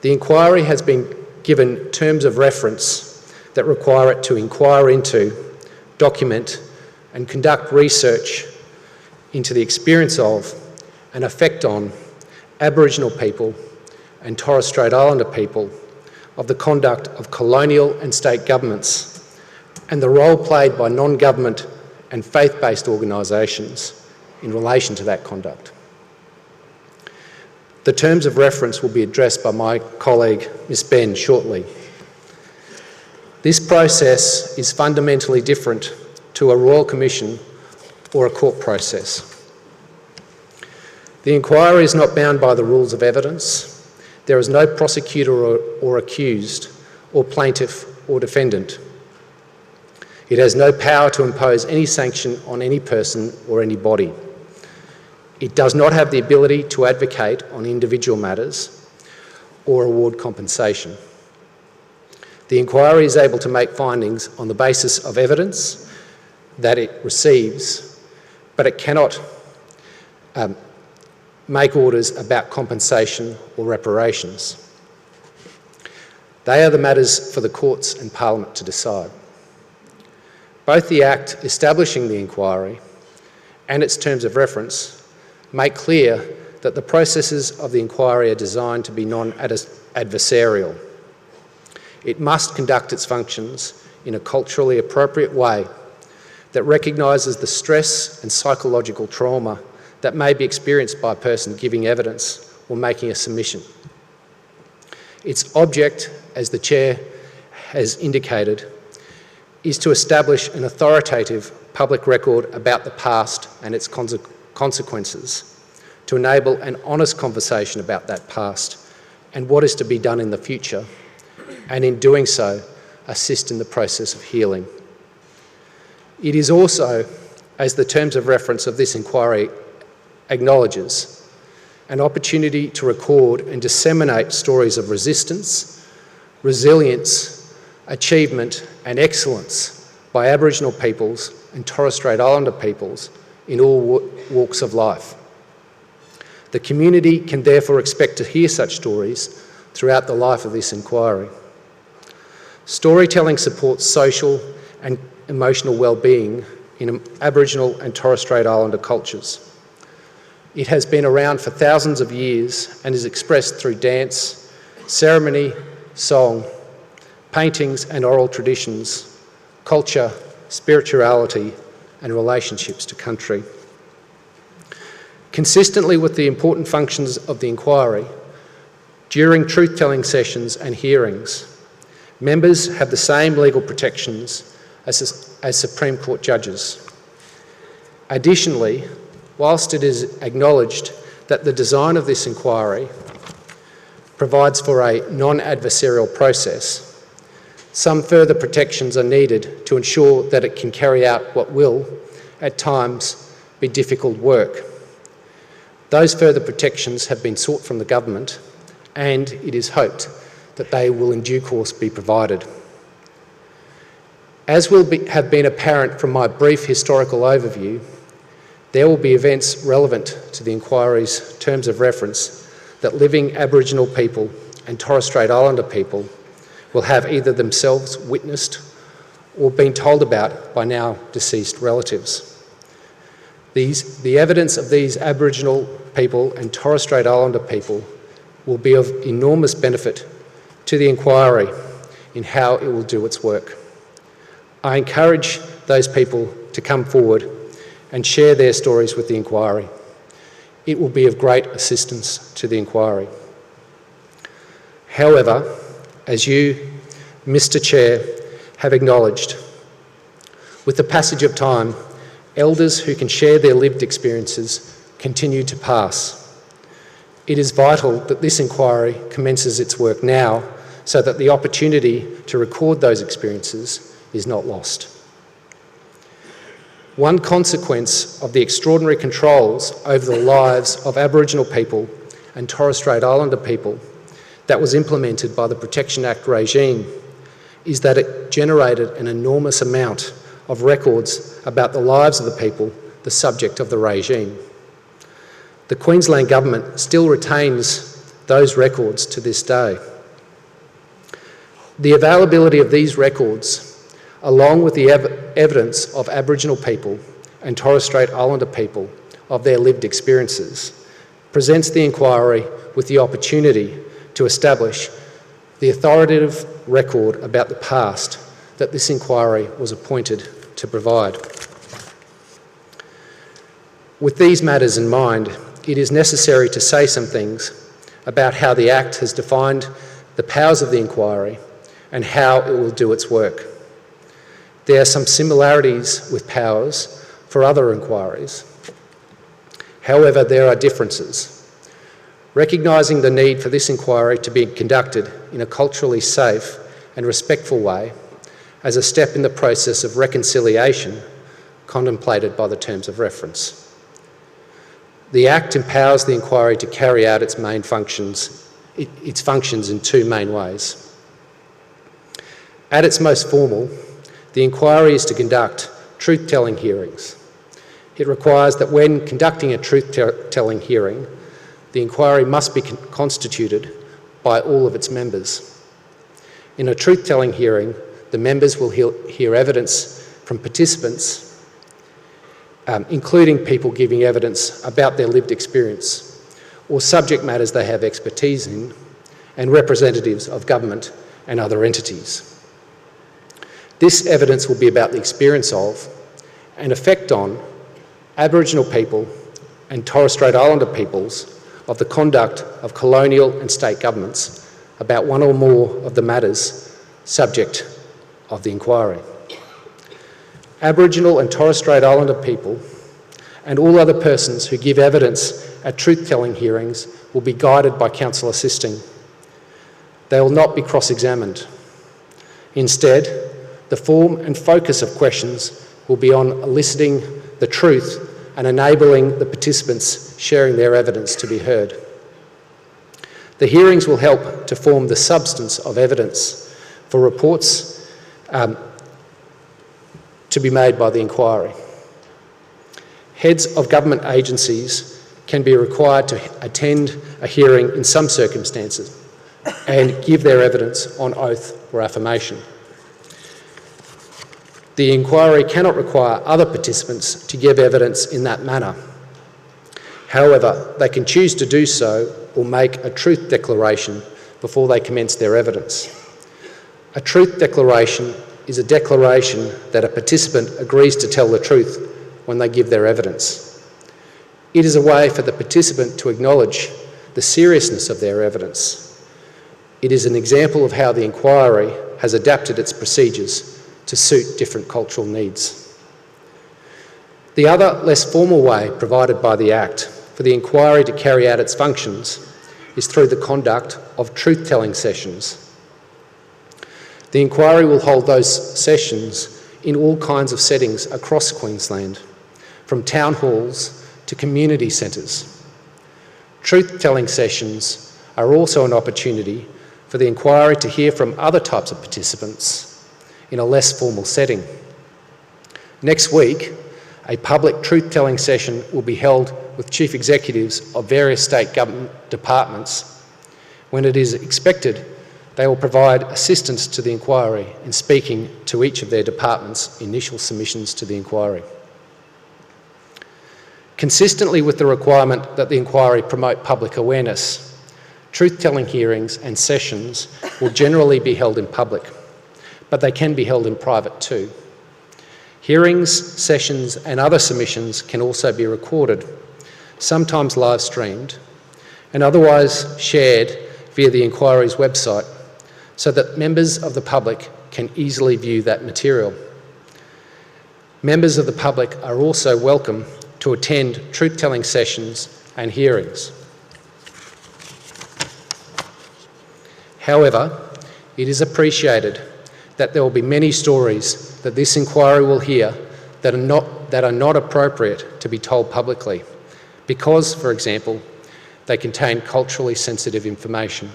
The inquiry has been given terms of reference that require it to inquire into, document and conduct research into the experience of and effect on Aboriginal people and Torres Strait Islander people of the conduct of colonial and state governments and the role played by non-government and faith-based organisations in relation to that conduct. The terms of reference will be addressed by my colleague, Ms Ben, shortly. This process is fundamentally different to a Royal Commission or a court process. The inquiry is not bound by the rules of evidence. There is no prosecutor or accused or plaintiff or defendant. It has no power to impose any sanction on any person or any body. It does not have the ability to advocate on individual matters or award compensation. The inquiry is able to make findings on the basis of evidence that it receives, but it cannot make orders about compensation or reparations. They are the matters for the courts and Parliament to decide. Both the Act establishing the inquiry and its terms of reference make clear that the processes of the inquiry are designed to be non-adversarial. It must conduct its functions in a culturally appropriate way that recognises the stress and psychological trauma that may be experienced by a person giving evidence or making a submission. Its object, as the Chair has indicated, is to establish an authoritative public record about the past and its consequences, to enable an honest conversation about that past and what is to be done in the future, and in doing so, assist in the process of healing. It is also, as the terms of reference of this inquiry acknowledges, an opportunity to record and disseminate stories of resistance, resilience, achievement and excellence by Aboriginal peoples and Torres Strait Islander peoples in all walks of life. The community can therefore expect to hear such stories throughout the life of this inquiry. Storytelling supports social and emotional well-being in Aboriginal and Torres Strait Islander cultures. It has been around for thousands of years and is expressed through dance, ceremony, song, paintings and oral traditions, culture, spirituality and relationships to country. Consistently with the important functions of the inquiry, during truth-telling sessions and hearings, members have the same legal protections as Supreme Court judges. Additionally, whilst it is acknowledged that the design of this inquiry provides for a non-adversarial process, some further protections are needed to ensure that it can carry out what will, at times, be difficult work. Those further protections have been sought from the government, and it is hoped that they will in due course be provided. As have been apparent from my brief historical overview, there will be events relevant to the inquiry's terms of reference that living Aboriginal people and Torres Strait Islander people will have either themselves witnessed or been told about by now deceased relatives. The evidence of these Aboriginal people and Torres Strait Islander people will be of enormous benefit to the inquiry in how it will do its work. I encourage those people to come forward and share their stories with the inquiry. It will be of great assistance to the inquiry. However, as you, Mr. Chair, have acknowledged, with the passage of time, elders who can share their lived experiences continue to pass. It is vital that this inquiry commences its work now so that the opportunity to record those experiences is not lost. One consequence of the extraordinary controls over the lives of Aboriginal people and Torres Strait Islander people that was implemented by the Protection Act regime is that it generated an enormous amount of records about the lives of the people, the subject of the regime. The Queensland Government still retains those records to this day. The availability of these records, along with the evidence of Aboriginal people and Torres Strait Islander people of their lived experiences, presents the inquiry with the opportunity to establish the authoritative record about the past that this inquiry was appointed to provide. With these matters in mind, it is necessary to say some things about how the Act has defined the powers of the inquiry and how it will do its work. There are some similarities with powers for other inquiries. However, there are differences. Recognising the need for this inquiry to be conducted in a culturally safe and respectful way as a step in the process of reconciliation contemplated by the terms of reference. The Act empowers the inquiry to carry out its functions in two main ways. At its most formal, the inquiry is to conduct truth-telling hearings. It requires that when conducting a truth-telling hearing, the inquiry must be constituted by all of its members. In a truth-telling hearing, the members will hear evidence from participants, including people giving evidence about their lived experience or subject matters they have expertise in, and representatives of government and other entities. This evidence will be about the experience of and effect on Aboriginal people and Torres Strait Islander peoples of the conduct of colonial and state governments about one or more of the matters subject of the inquiry. Aboriginal and Torres Strait Islander people and all other persons who give evidence at truth-telling hearings will be guided by counsel assisting. They will not be cross-examined. Instead, the form and focus of questions will be on eliciting the truth and enabling the participants sharing their evidence to be heard. The hearings will help to form the substance of evidence for reports to be made by the inquiry. Heads of government agencies can be required to attend a hearing in some circumstances and give their evidence on oath or affirmation. The inquiry cannot require other participants to give evidence in that manner. However, they can choose to do so or make a truth declaration before they commence their evidence. A truth declaration is a declaration that a participant agrees to tell the truth when they give their evidence. It is a way for the participant to acknowledge the seriousness of their evidence. It is an example of how the inquiry has adapted its procedures to suit different cultural needs. The other, less formal way provided by the Act for the inquiry to carry out its functions is through the conduct of truth-telling sessions. The inquiry will hold those sessions in all kinds of settings across Queensland, from town halls to community centres. Truth-telling sessions are also an opportunity for the inquiry to hear from other types of participants in a less formal setting. Next week, a public truth-telling session will be held with chief executives of various state government departments. When it is expected, they will provide assistance to the inquiry in speaking to each of their departments' initial submissions to the inquiry. Consistently with the requirement that the inquiry promote public awareness, truth-telling hearings and sessions will generally be held in public, but they can be held in private too. Hearings, sessions and other submissions can also be recorded, sometimes live streamed, and otherwise shared via the inquiry's website so that members of the public can easily view that material. Members of the public are also welcome to attend truth-telling sessions and hearings. However, it is appreciated that there will be many stories that this inquiry will hear that are not appropriate to be told publicly because, for example, they contain culturally sensitive information.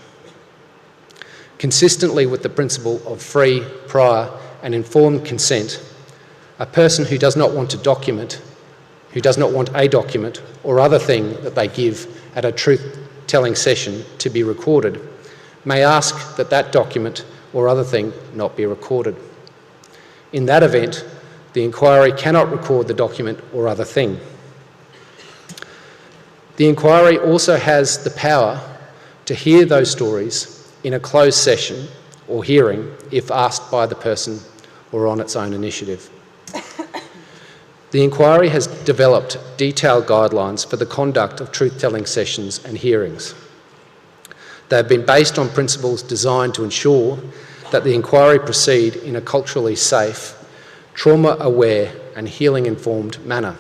Consistently with the principle of free, prior and informed consent, a person who does not want a document or other thing that they give at a truth-telling session to be recorded may ask that that document or other thing not be recorded. In that event, the inquiry cannot record the document or other thing. The inquiry also has the power to hear those stories in a closed session or hearing if asked by the person or on its own initiative. The inquiry has developed detailed guidelines for the conduct of truth-telling sessions and hearings. They have been based on principles designed to ensure that the inquiry proceed in a culturally safe, trauma-aware and healing-informed manner.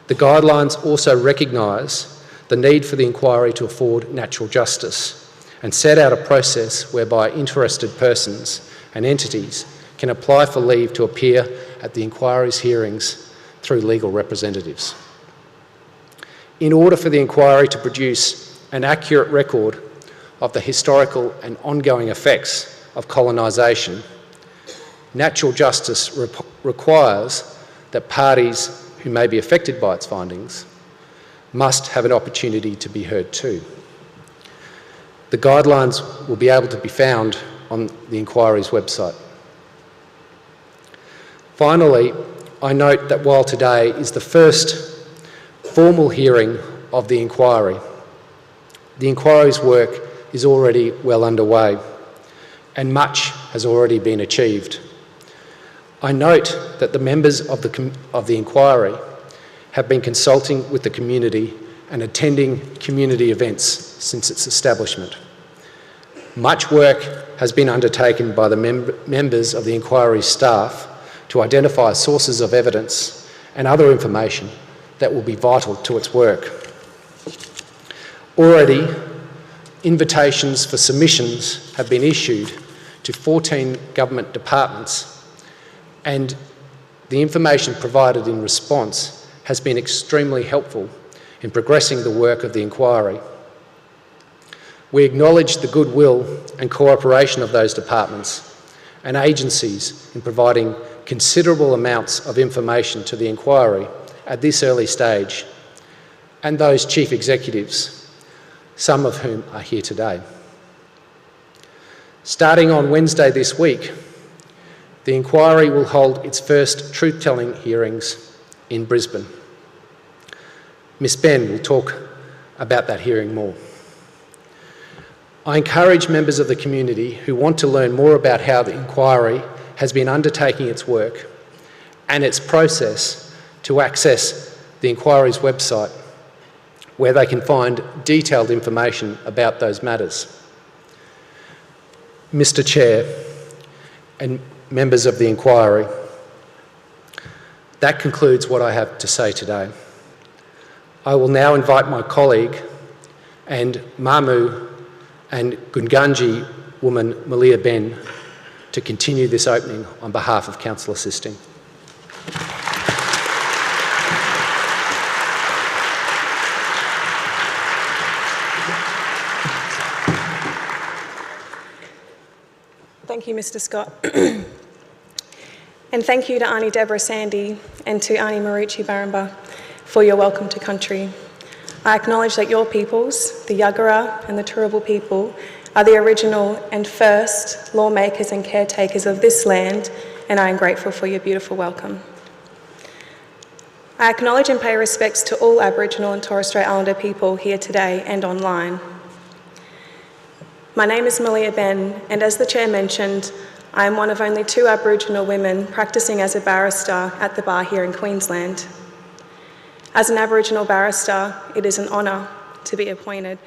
The guidelines also recognise the need for the inquiry to afford natural justice and set out a process whereby interested persons and entities can apply for leave to appear at the inquiry's hearings through legal representatives. In order for the inquiry to produce an accurate record of the historical and ongoing effects of colonisation, natural justice requires that parties who may be affected by its findings must have an opportunity to be heard too. The guidelines will be able to be found on the inquiry's website. Finally, I note that while today is the first formal hearing of the inquiry's work is already well underway and much has already been achieved. I note that the members of the inquiry have been consulting with the community and attending community events since its establishment. Much work has been undertaken by the members of the inquiry's staff to identify sources of evidence and other information that will be vital to its work. Already, invitations for submissions have been issued to 14 government departments, and the information provided in response has been extremely helpful in progressing the work of the inquiry. We acknowledge the goodwill and cooperation of those departments and agencies in providing considerable amounts of information to the inquiry at this early stage, and those chief executives, some of whom are here today. Starting on Wednesday this week, the inquiry will hold its first truth-telling hearings in Brisbane. Ms. Ben will talk about that hearing more. I encourage members of the community who want to learn more about how the inquiry has been undertaking its work and its process to access the inquiry's website, where they can find detailed information about those matters. Mr. Chair and members of the inquiry, that concludes what I have to say today. I will now invite my colleague and Mamu and Gunganji woman Malia Ben to continue this opening on behalf of Council Assisting. Thank you, Mr. Scott. And thank you to Aunty Deborah Sandy and to Aunty Marucci Baramba for your welcome to country. I acknowledge that your peoples, the Yagara and the Turrbal people, are the original and first lawmakers and caretakers of this land, and I am grateful for your beautiful welcome. I acknowledge and pay respects to all Aboriginal and Torres Strait Islander people here today and online. My name is Malia Ben, and as the Chair mentioned, I am one of only 2 Aboriginal women practising as a barrister at the bar here in Queensland. As an Aboriginal barrister, it is an honour to be appointed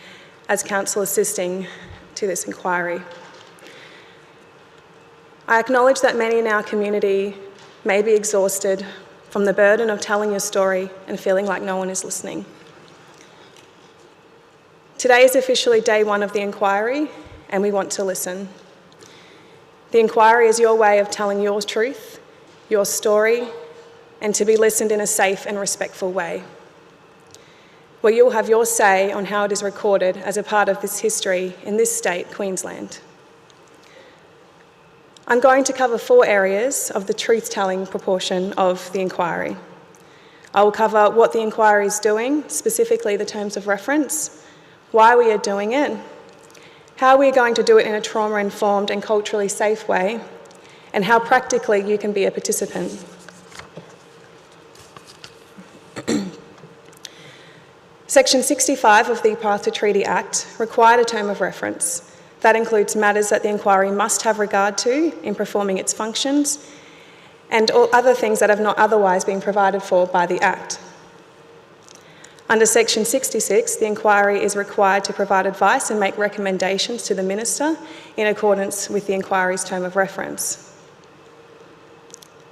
as counsel assisting to this inquiry. I acknowledge that many in our community may be exhausted from the burden of telling your story and feeling like no one is listening. Today is officially day 1 of the inquiry, and we want to listen. The inquiry is your way of telling your truth, your story, and to be listened in a safe and respectful way, where you will have your say on how it is recorded as a part of this history in this state, Queensland. I'm going to cover 4 areas of the truth-telling proportion of the inquiry. I will cover what the inquiry is doing, specifically the terms of reference, why we are doing it, how we are going to do it in a trauma-informed and culturally safe way, and how practically you can be a participant. Section 65 of the Path to Treaty Act required a term of reference. That includes matters that the inquiry must have regard to in performing its functions and all other things that have not otherwise been provided for by the Act. Under Section 66, the inquiry is required to provide advice and make recommendations to the Minister in accordance with the inquiry's term of reference.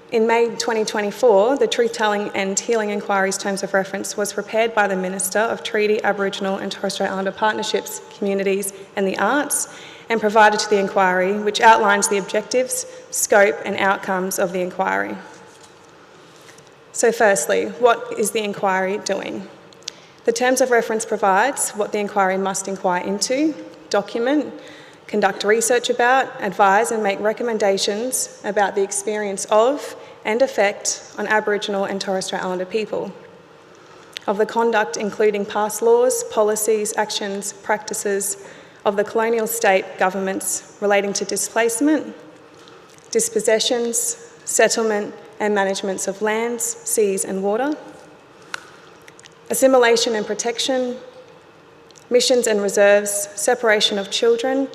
In May 2024, the Truth-Telling and Healing Inquiry's terms of reference was prepared by the Minister of Treaty, Aboriginal and Torres Strait Islander Partnerships, Communities and the Arts, and provided to the inquiry, which outlines the objectives, scope and outcomes of the inquiry. So firstly, what is the inquiry doing? The terms of reference provides what the inquiry must inquire into, document, conduct research about, advise and make recommendations about the experience of and effect on Aboriginal and Torres Strait Islander people, of the conduct including past laws, policies, actions, practices of the colonial state governments relating to displacement, dispossessions, settlement and managements of lands, seas and water, assimilation and protection, missions and reserves, separation of children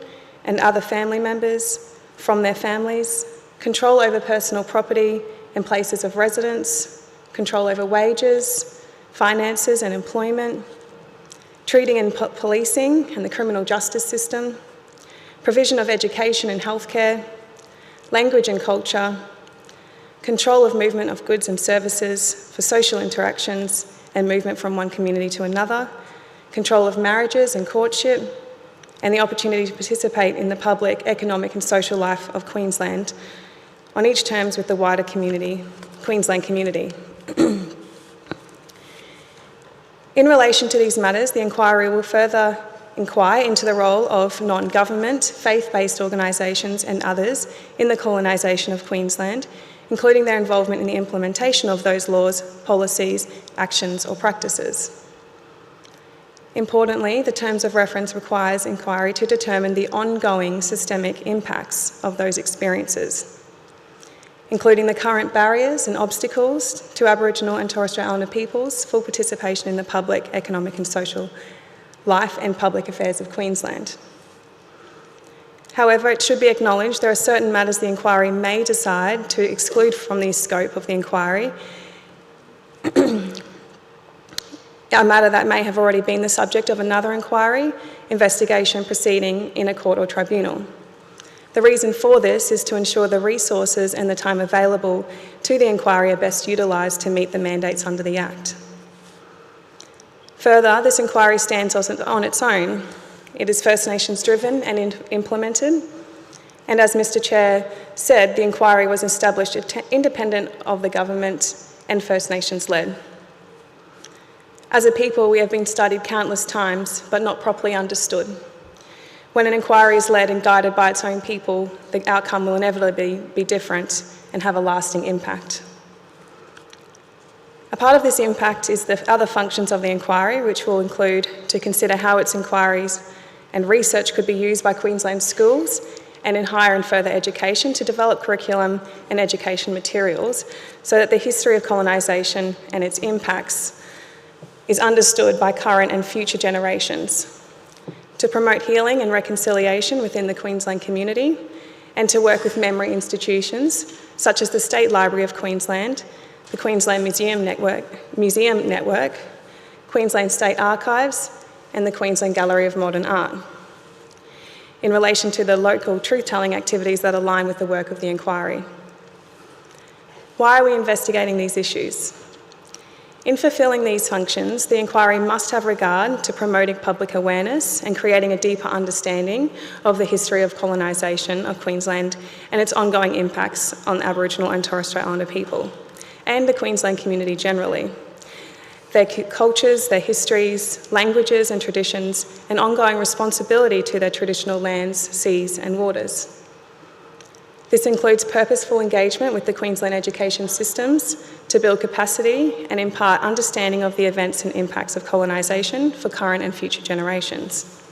and other family members from their families, control over personal property and places of residence, control over wages, finances and employment, treating and policing and the criminal justice system, provision of education and healthcare, language and culture, control of movement of goods and services for social interactions and movement from one community to another, control of marriages and courtship, and the opportunity to participate in the public, economic and social life of Queensland on each terms with the wider community, Queensland community. In relation to these matters, the inquiry will further inquire into the role of non-government, faith-based organisations and others in the colonisation of Queensland, including their involvement in the implementation of those laws, policies, actions or practices. Importantly, the terms of reference requires inquiry to determine the ongoing systemic impacts of those experiences, including the current barriers and obstacles to Aboriginal and Torres Strait Islander peoples' full participation in the public, economic and social life and public affairs of Queensland. However, it should be acknowledged there are certain matters the inquiry may decide to exclude from the scope of the inquiry, a matter that may have already been the subject of another inquiry, investigation proceeding in a court or tribunal. The reason for this is to ensure the resources and the time available to the inquiry are best utilised to meet the mandates under the Act. Further, this inquiry stands on its own. It is First Nations driven and implemented, and as Mr Chair said, the inquiry was established independent of the government and First Nations led. As a people, we have been studied countless times, but not properly understood. When an inquiry is led and guided by its own people, the outcome will inevitably be different and have a lasting impact. A part of this impact is the other functions of the inquiry, which will include to consider how its inquiries and research could be used by Queensland schools and in higher and further education to develop curriculum and education materials so that the history of colonisation and its impacts is understood by current and future generations, to promote healing and reconciliation within the Queensland community, and to work with memory institutions such as the State Library of Queensland, the Queensland Museum Network, Queensland State Archives, and the Queensland Gallery of Modern Art, in relation to the local truth-telling activities that align with the work of the inquiry. Why are we investigating these issues? In fulfilling these functions, the inquiry must have regard to promoting public awareness and creating a deeper understanding of the history of colonisation of Queensland and its ongoing impacts on Aboriginal and Torres Strait Islander people, and the Queensland community generally. Their cultures, their histories, languages and traditions, and ongoing responsibility to their traditional lands, seas and waters. This includes purposeful engagement with the Queensland education systems to build capacity and impart understanding of the events and impacts of colonisation for current and future generations.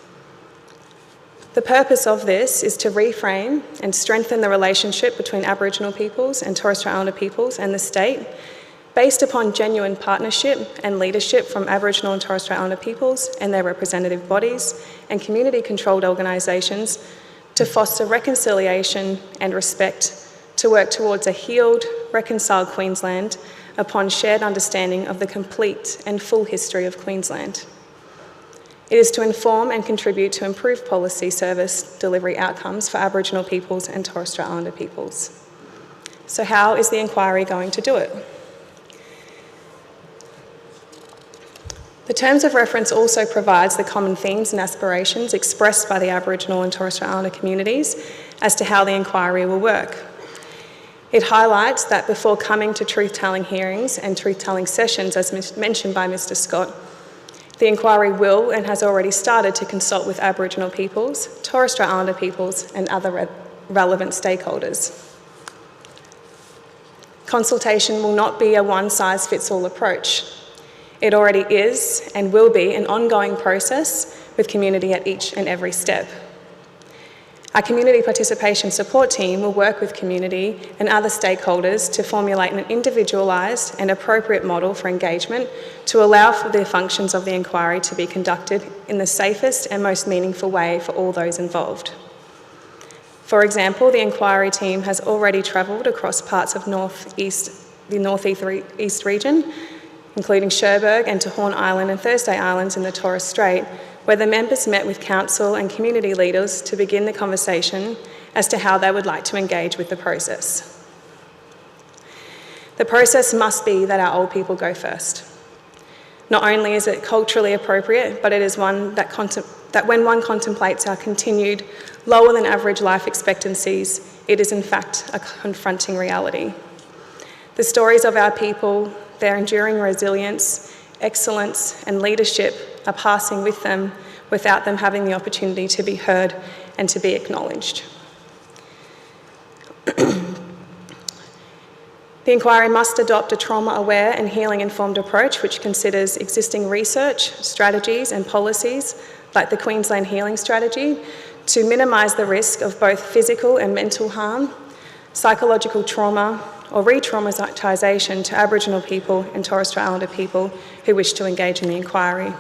The purpose of this is to reframe and strengthen the relationship between Aboriginal peoples and Torres Strait Islander peoples and the state, based upon genuine partnership and leadership from Aboriginal and Torres Strait Islander peoples and their representative bodies and community-controlled organisations to foster reconciliation and respect, to work towards a healed, reconciled Queensland upon shared understanding of the complete and full history of Queensland. It is to inform and contribute to improved policy service delivery outcomes for Aboriginal peoples and Torres Strait Islander peoples. So how is the inquiry going to do it? The Terms of Reference also provides the common themes and aspirations expressed by the Aboriginal and Torres Strait Islander communities as to how the inquiry will work. It highlights that before coming to truth-telling hearings and truth-telling sessions, as mentioned by Mr. Scott, the inquiry will and has already started to consult with Aboriginal peoples, Torres Strait Islander peoples and other relevant stakeholders. Consultation will not be a one-size-fits-all approach. It already is and will be an ongoing process with community at each and every step. Our community participation support team will work with community and other stakeholders to formulate an individualised and appropriate model for engagement to allow for the functions of the inquiry to be conducted in the safest and most meaningful way for all those involved. For example, the inquiry team has already travelled across parts of the north-east region, including Cherbourg and to Horn Island and Thursday Islands in the Torres Strait, where the members met with council and community leaders to begin the conversation as to how they would like to engage with the process. The process must be that our old people go first. Not only is it culturally appropriate, but it is one that when one contemplates our continued lower than average life expectancies, it is in fact a confronting reality. The stories of our people, their enduring resilience, excellence and leadership are passing with them without them having the opportunity to be heard and to be acknowledged. The inquiry must adopt a trauma-aware and healing-informed approach which considers existing research, strategies and policies like the Queensland Healing Strategy to minimise the risk of both physical and mental harm, psychological trauma or re-traumatisation to Aboriginal people and Torres Strait Islander people who wish to engage in the inquiry.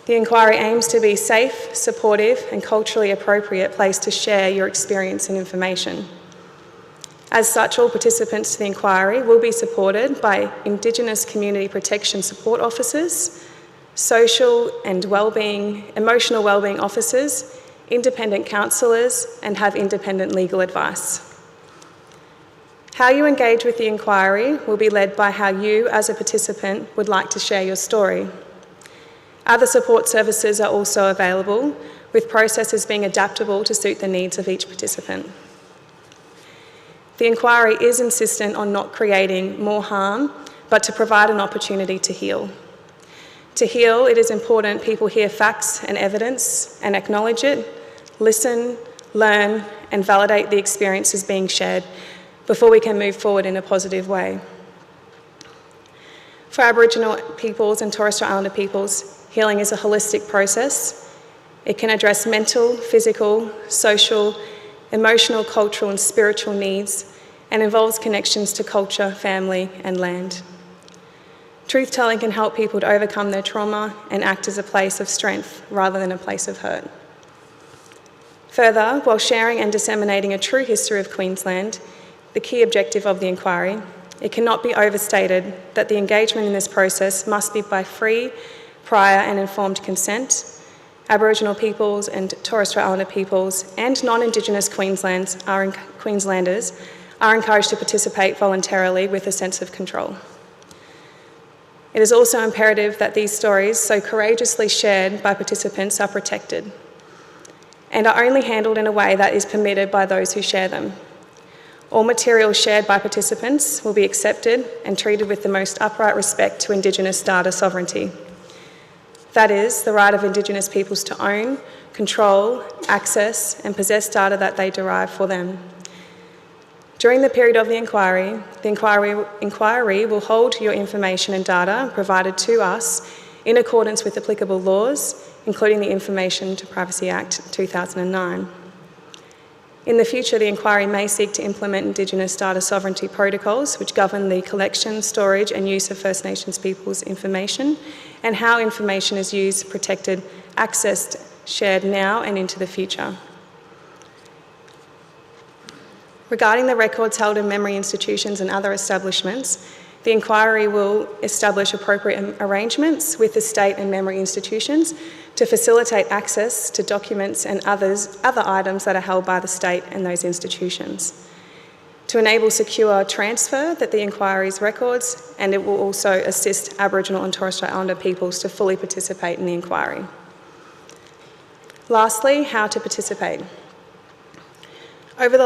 The inquiry aims to be a safe, supportive and culturally appropriate place to share your experience and information. As such, all participants to the inquiry will be supported by Indigenous community protection support officers, social and emotional wellbeing officers, independent counsellors and have independent legal advice. How you engage with the inquiry will be led by how you as a participant would like to share your story. Other support services are also available, with processes being adaptable to suit the needs of each participant. The inquiry is insistent on not creating more harm, but to provide an opportunity to heal. To heal, it is important people hear facts and evidence and acknowledge it, listen, learn and validate the experiences being shared before we can move forward in a positive way. For Aboriginal peoples and Torres Strait Islander peoples, healing is a holistic process. It can address mental, physical, social, emotional, cultural and spiritual needs and involves connections to culture, family and land. Truth-telling can help people to overcome their trauma and act as a place of strength rather than a place of hurt. Further, while sharing and disseminating a true history of Queensland, the key objective of the inquiry, it cannot be overstated that the engagement in this process must be by free, prior and informed consent. Aboriginal peoples and Torres Strait Islander peoples and non-Indigenous Queenslanders are encouraged to participate voluntarily with a sense of control. It is also imperative that these stories, so courageously shared by participants, are protected and are only handled in a way that is permitted by those who share them. All material shared by participants will be accepted and treated with the most upright respect to Indigenous data sovereignty. That is, the right of Indigenous peoples to own, control, access and possess data that they derive for them. During the period of the inquiry will hold your information and data provided to us in accordance with applicable laws, including the Information to Privacy Act 2009. In the future, the inquiry may seek to implement Indigenous data sovereignty protocols which govern the collection, storage and use of First Nations peoples' information and how information is used, protected, accessed, shared now and into the future. Regarding the records held in memory institutions and other establishments, the inquiry will establish appropriate arrangements with the state and memory institutions to facilitate access to documents and other items that are held by the state and those institutions, to enable secure transfer that the inquiry's records, and it will also assist Aboriginal and Torres Strait Islander peoples to fully participate in the inquiry. Lastly, how to participate. Over the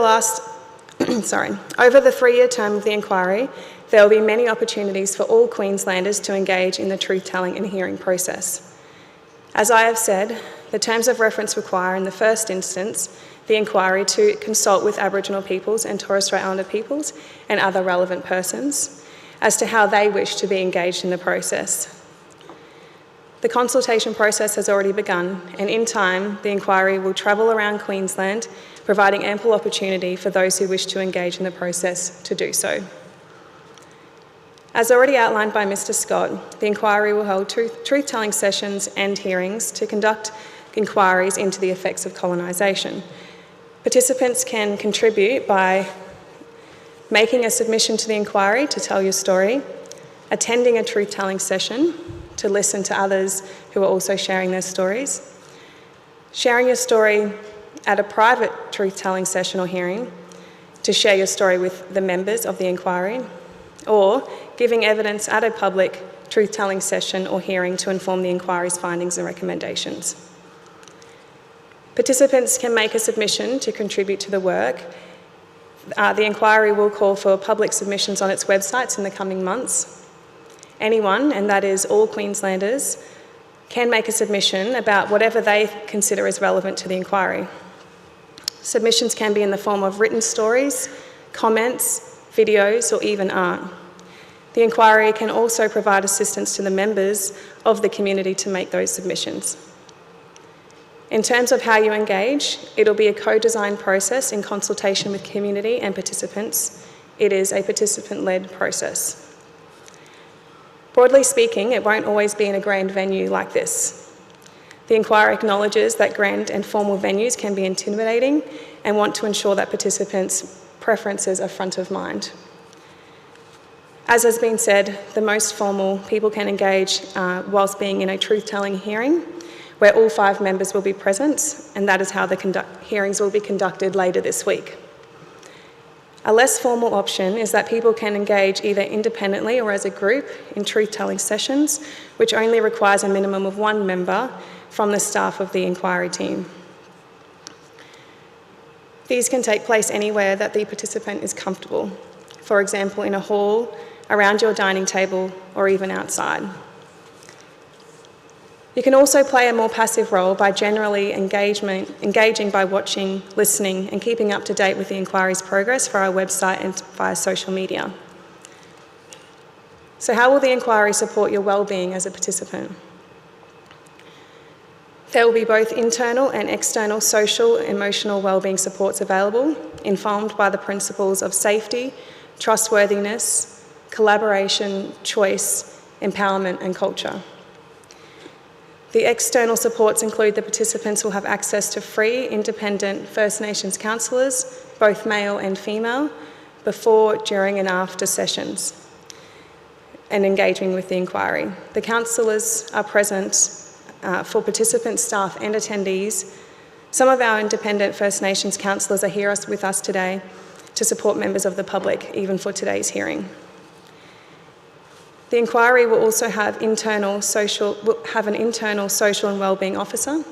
3-year term of the inquiry, there will be many opportunities for all Queenslanders to engage in the truth-telling and hearing process. As I have said, the terms of reference require, in the first instance, the inquiry to consult with Aboriginal peoples and Torres Strait Islander peoples and other relevant persons as to how they wish to be engaged in the process. The consultation process has already begun, and in time, the inquiry will travel around Queensland, providing ample opportunity for those who wish to engage in the process to do so. As already outlined by Mr. Scott, the inquiry will hold truth-telling sessions and hearings to conduct inquiries into the effects of colonisation. Participants can contribute by making a submission to the inquiry to tell your story, attending a truth-telling session to listen to others who are also sharing their stories, sharing your story at a private truth-telling session or hearing to share your story with the members of the inquiry, or giving evidence at a public truth-telling session or hearing to inform the inquiry's findings and recommendations. Participants can make a submission to contribute to the work. The inquiry will call for public submissions on its websites in the coming months. Anyone, and that is all Queenslanders, can make a submission about whatever they consider is relevant to the inquiry. Submissions can be in the form of written stories, comments, videos, or even art. The inquiry can also provide assistance to the members of the community to make those submissions. In terms of how you engage, it'll be a co-designed process in consultation with community and participants. It is a participant-led process. Broadly speaking, it won't always be in a grand venue like this. The inquiry acknowledges that grand and formal venues can be intimidating and want to ensure that participants' preferences are front of mind. As has been said, the most formal people can engage whilst being in a truth-telling hearing, where all 5 members will be present, and that is how the hearings will be conducted later this week. A less formal option is that people can engage either independently or as a group in truth-telling sessions, which only requires a minimum of 1 member from the staff of the inquiry team. These can take place anywhere that the participant is comfortable, for example, in a hall, around your dining table, or even outside. You can also play a more passive role by generally engaging by watching, listening, and keeping up to date with the inquiry's progress for our website and via social media. So how will the inquiry support your well-being as a participant? There will be both internal and external social and emotional wellbeing supports available, informed by the principles of safety, trustworthiness, collaboration, choice, empowerment and culture. The external supports include the participants will have access to free, independent First Nations counsellors, both male and female, before, during and after sessions and engaging with the inquiry. The counsellors are present for participants, staff and attendees. Some of our independent First Nations counsellors are here with us today to support members of the public, even for today's hearing. The inquiry will also have an internal social and wellbeing officer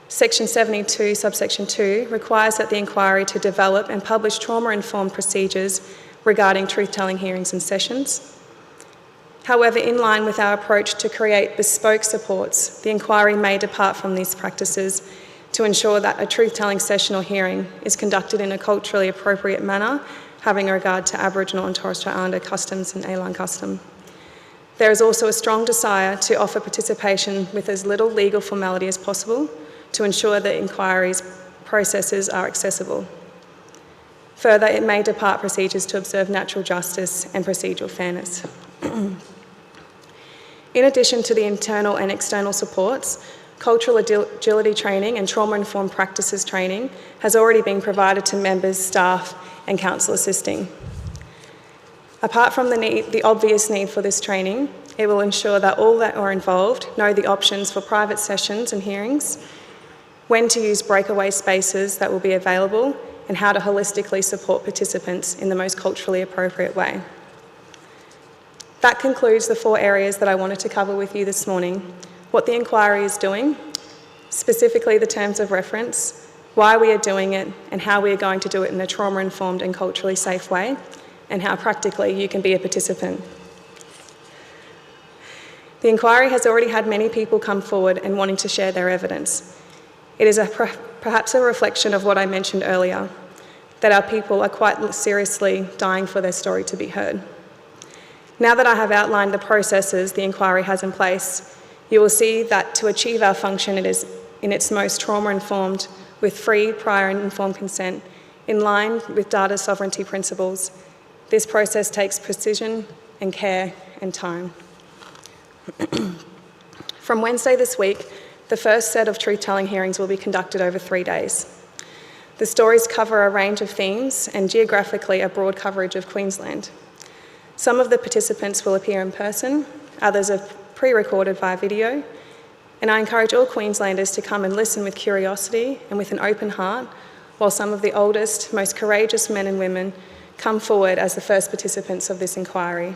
Section 72, subsection 2, requires that the inquiry to develop and publish trauma-informed procedures regarding truth-telling hearings and sessions. However, in line with our approach to create bespoke supports, the inquiry may depart from these practices to ensure that a truth-telling session or hearing is conducted in a culturally appropriate manner, having regard to Aboriginal and Torres Strait Islander customs and Elan custom. There is also a strong desire to offer participation with as little legal formality as possible to ensure that inquiries processes are accessible. Further, it may depart procedures to observe natural justice and procedural fairness. In addition to the internal and external supports, cultural agility training and trauma-informed practices training has already been provided to members, staff and council assisting. Apart from the obvious need for this training, it will ensure that all that are involved know the options for private sessions and hearings, when to use breakaway spaces that will be available, and how to holistically support participants in the most culturally appropriate way. That concludes the 4 areas that I wanted to cover with you this morning: what the inquiry is doing, specifically the terms of reference, why we are doing it, and how we are going to do it in a trauma-informed and culturally safe way, and how practically you can be a participant. The inquiry has already had many people come forward and wanting to share their evidence. It is perhaps a reflection of what I mentioned earlier, that our people are quite seriously dying for their story to be heard. Now that I have outlined the processes the inquiry has in place, you will see that to achieve our function, it is in its most trauma-informed, with free, prior and informed consent, in line with data sovereignty principles. This process takes precision and care and time. From Wednesday this week, the first set of truth-telling hearings will be conducted over 3 days. The stories cover a range of themes and geographically a broad coverage of Queensland. Some of the participants will appear in person, others are pre-recorded via video, and I encourage all Queenslanders to come and listen with curiosity and with an open heart, while some of the oldest, most courageous men and women come forward as the first participants of this inquiry.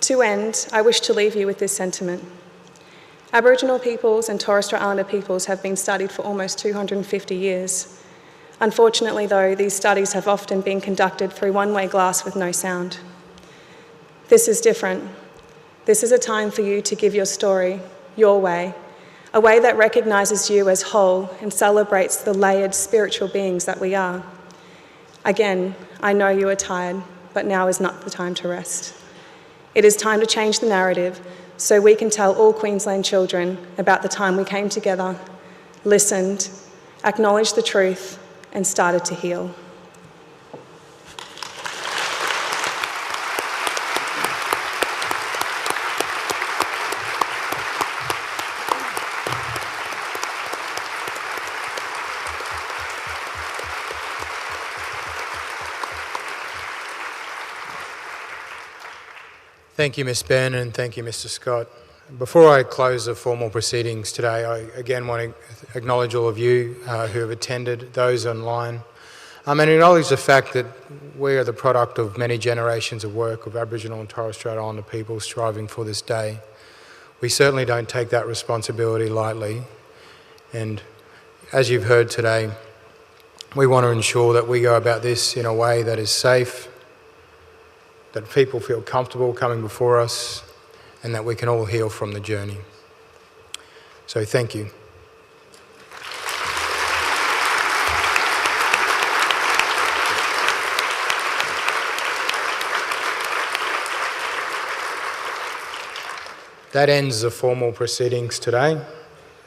To end, I wish to leave you with this sentiment. Aboriginal peoples and Torres Strait Islander peoples have been studied for almost 250 years. Unfortunately, though, these studies have often been conducted through one-way glass with no sound. This is different. This is a time for you to give your story, your way, a way that recognises you as whole and celebrates the layered spiritual beings that we are. Again, I know you are tired, but now is not the time to rest. It is time to change the narrative so we can tell all Queensland children about the time we came together, listened, acknowledged the truth, and started to heal. Thank you, Ms. Ben, and thank you, Mr. Scott. Before I close the formal proceedings today, I again want to acknowledge all of you who have attended, those online, and acknowledge the fact that we are the product of many generations of work of Aboriginal and Torres Strait Islander people striving for this day. We certainly don't take that responsibility lightly, and as you've heard today, we want to ensure that we go about this in a way that is safe, that people feel comfortable coming before us, and that we can all heal from the journey. So thank you. That ends the formal proceedings today,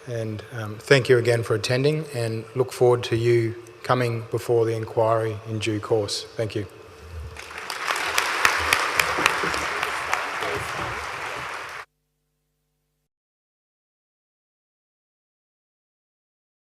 and thank you again for attending, and look forward to you coming before the inquiry in due course. Thank you.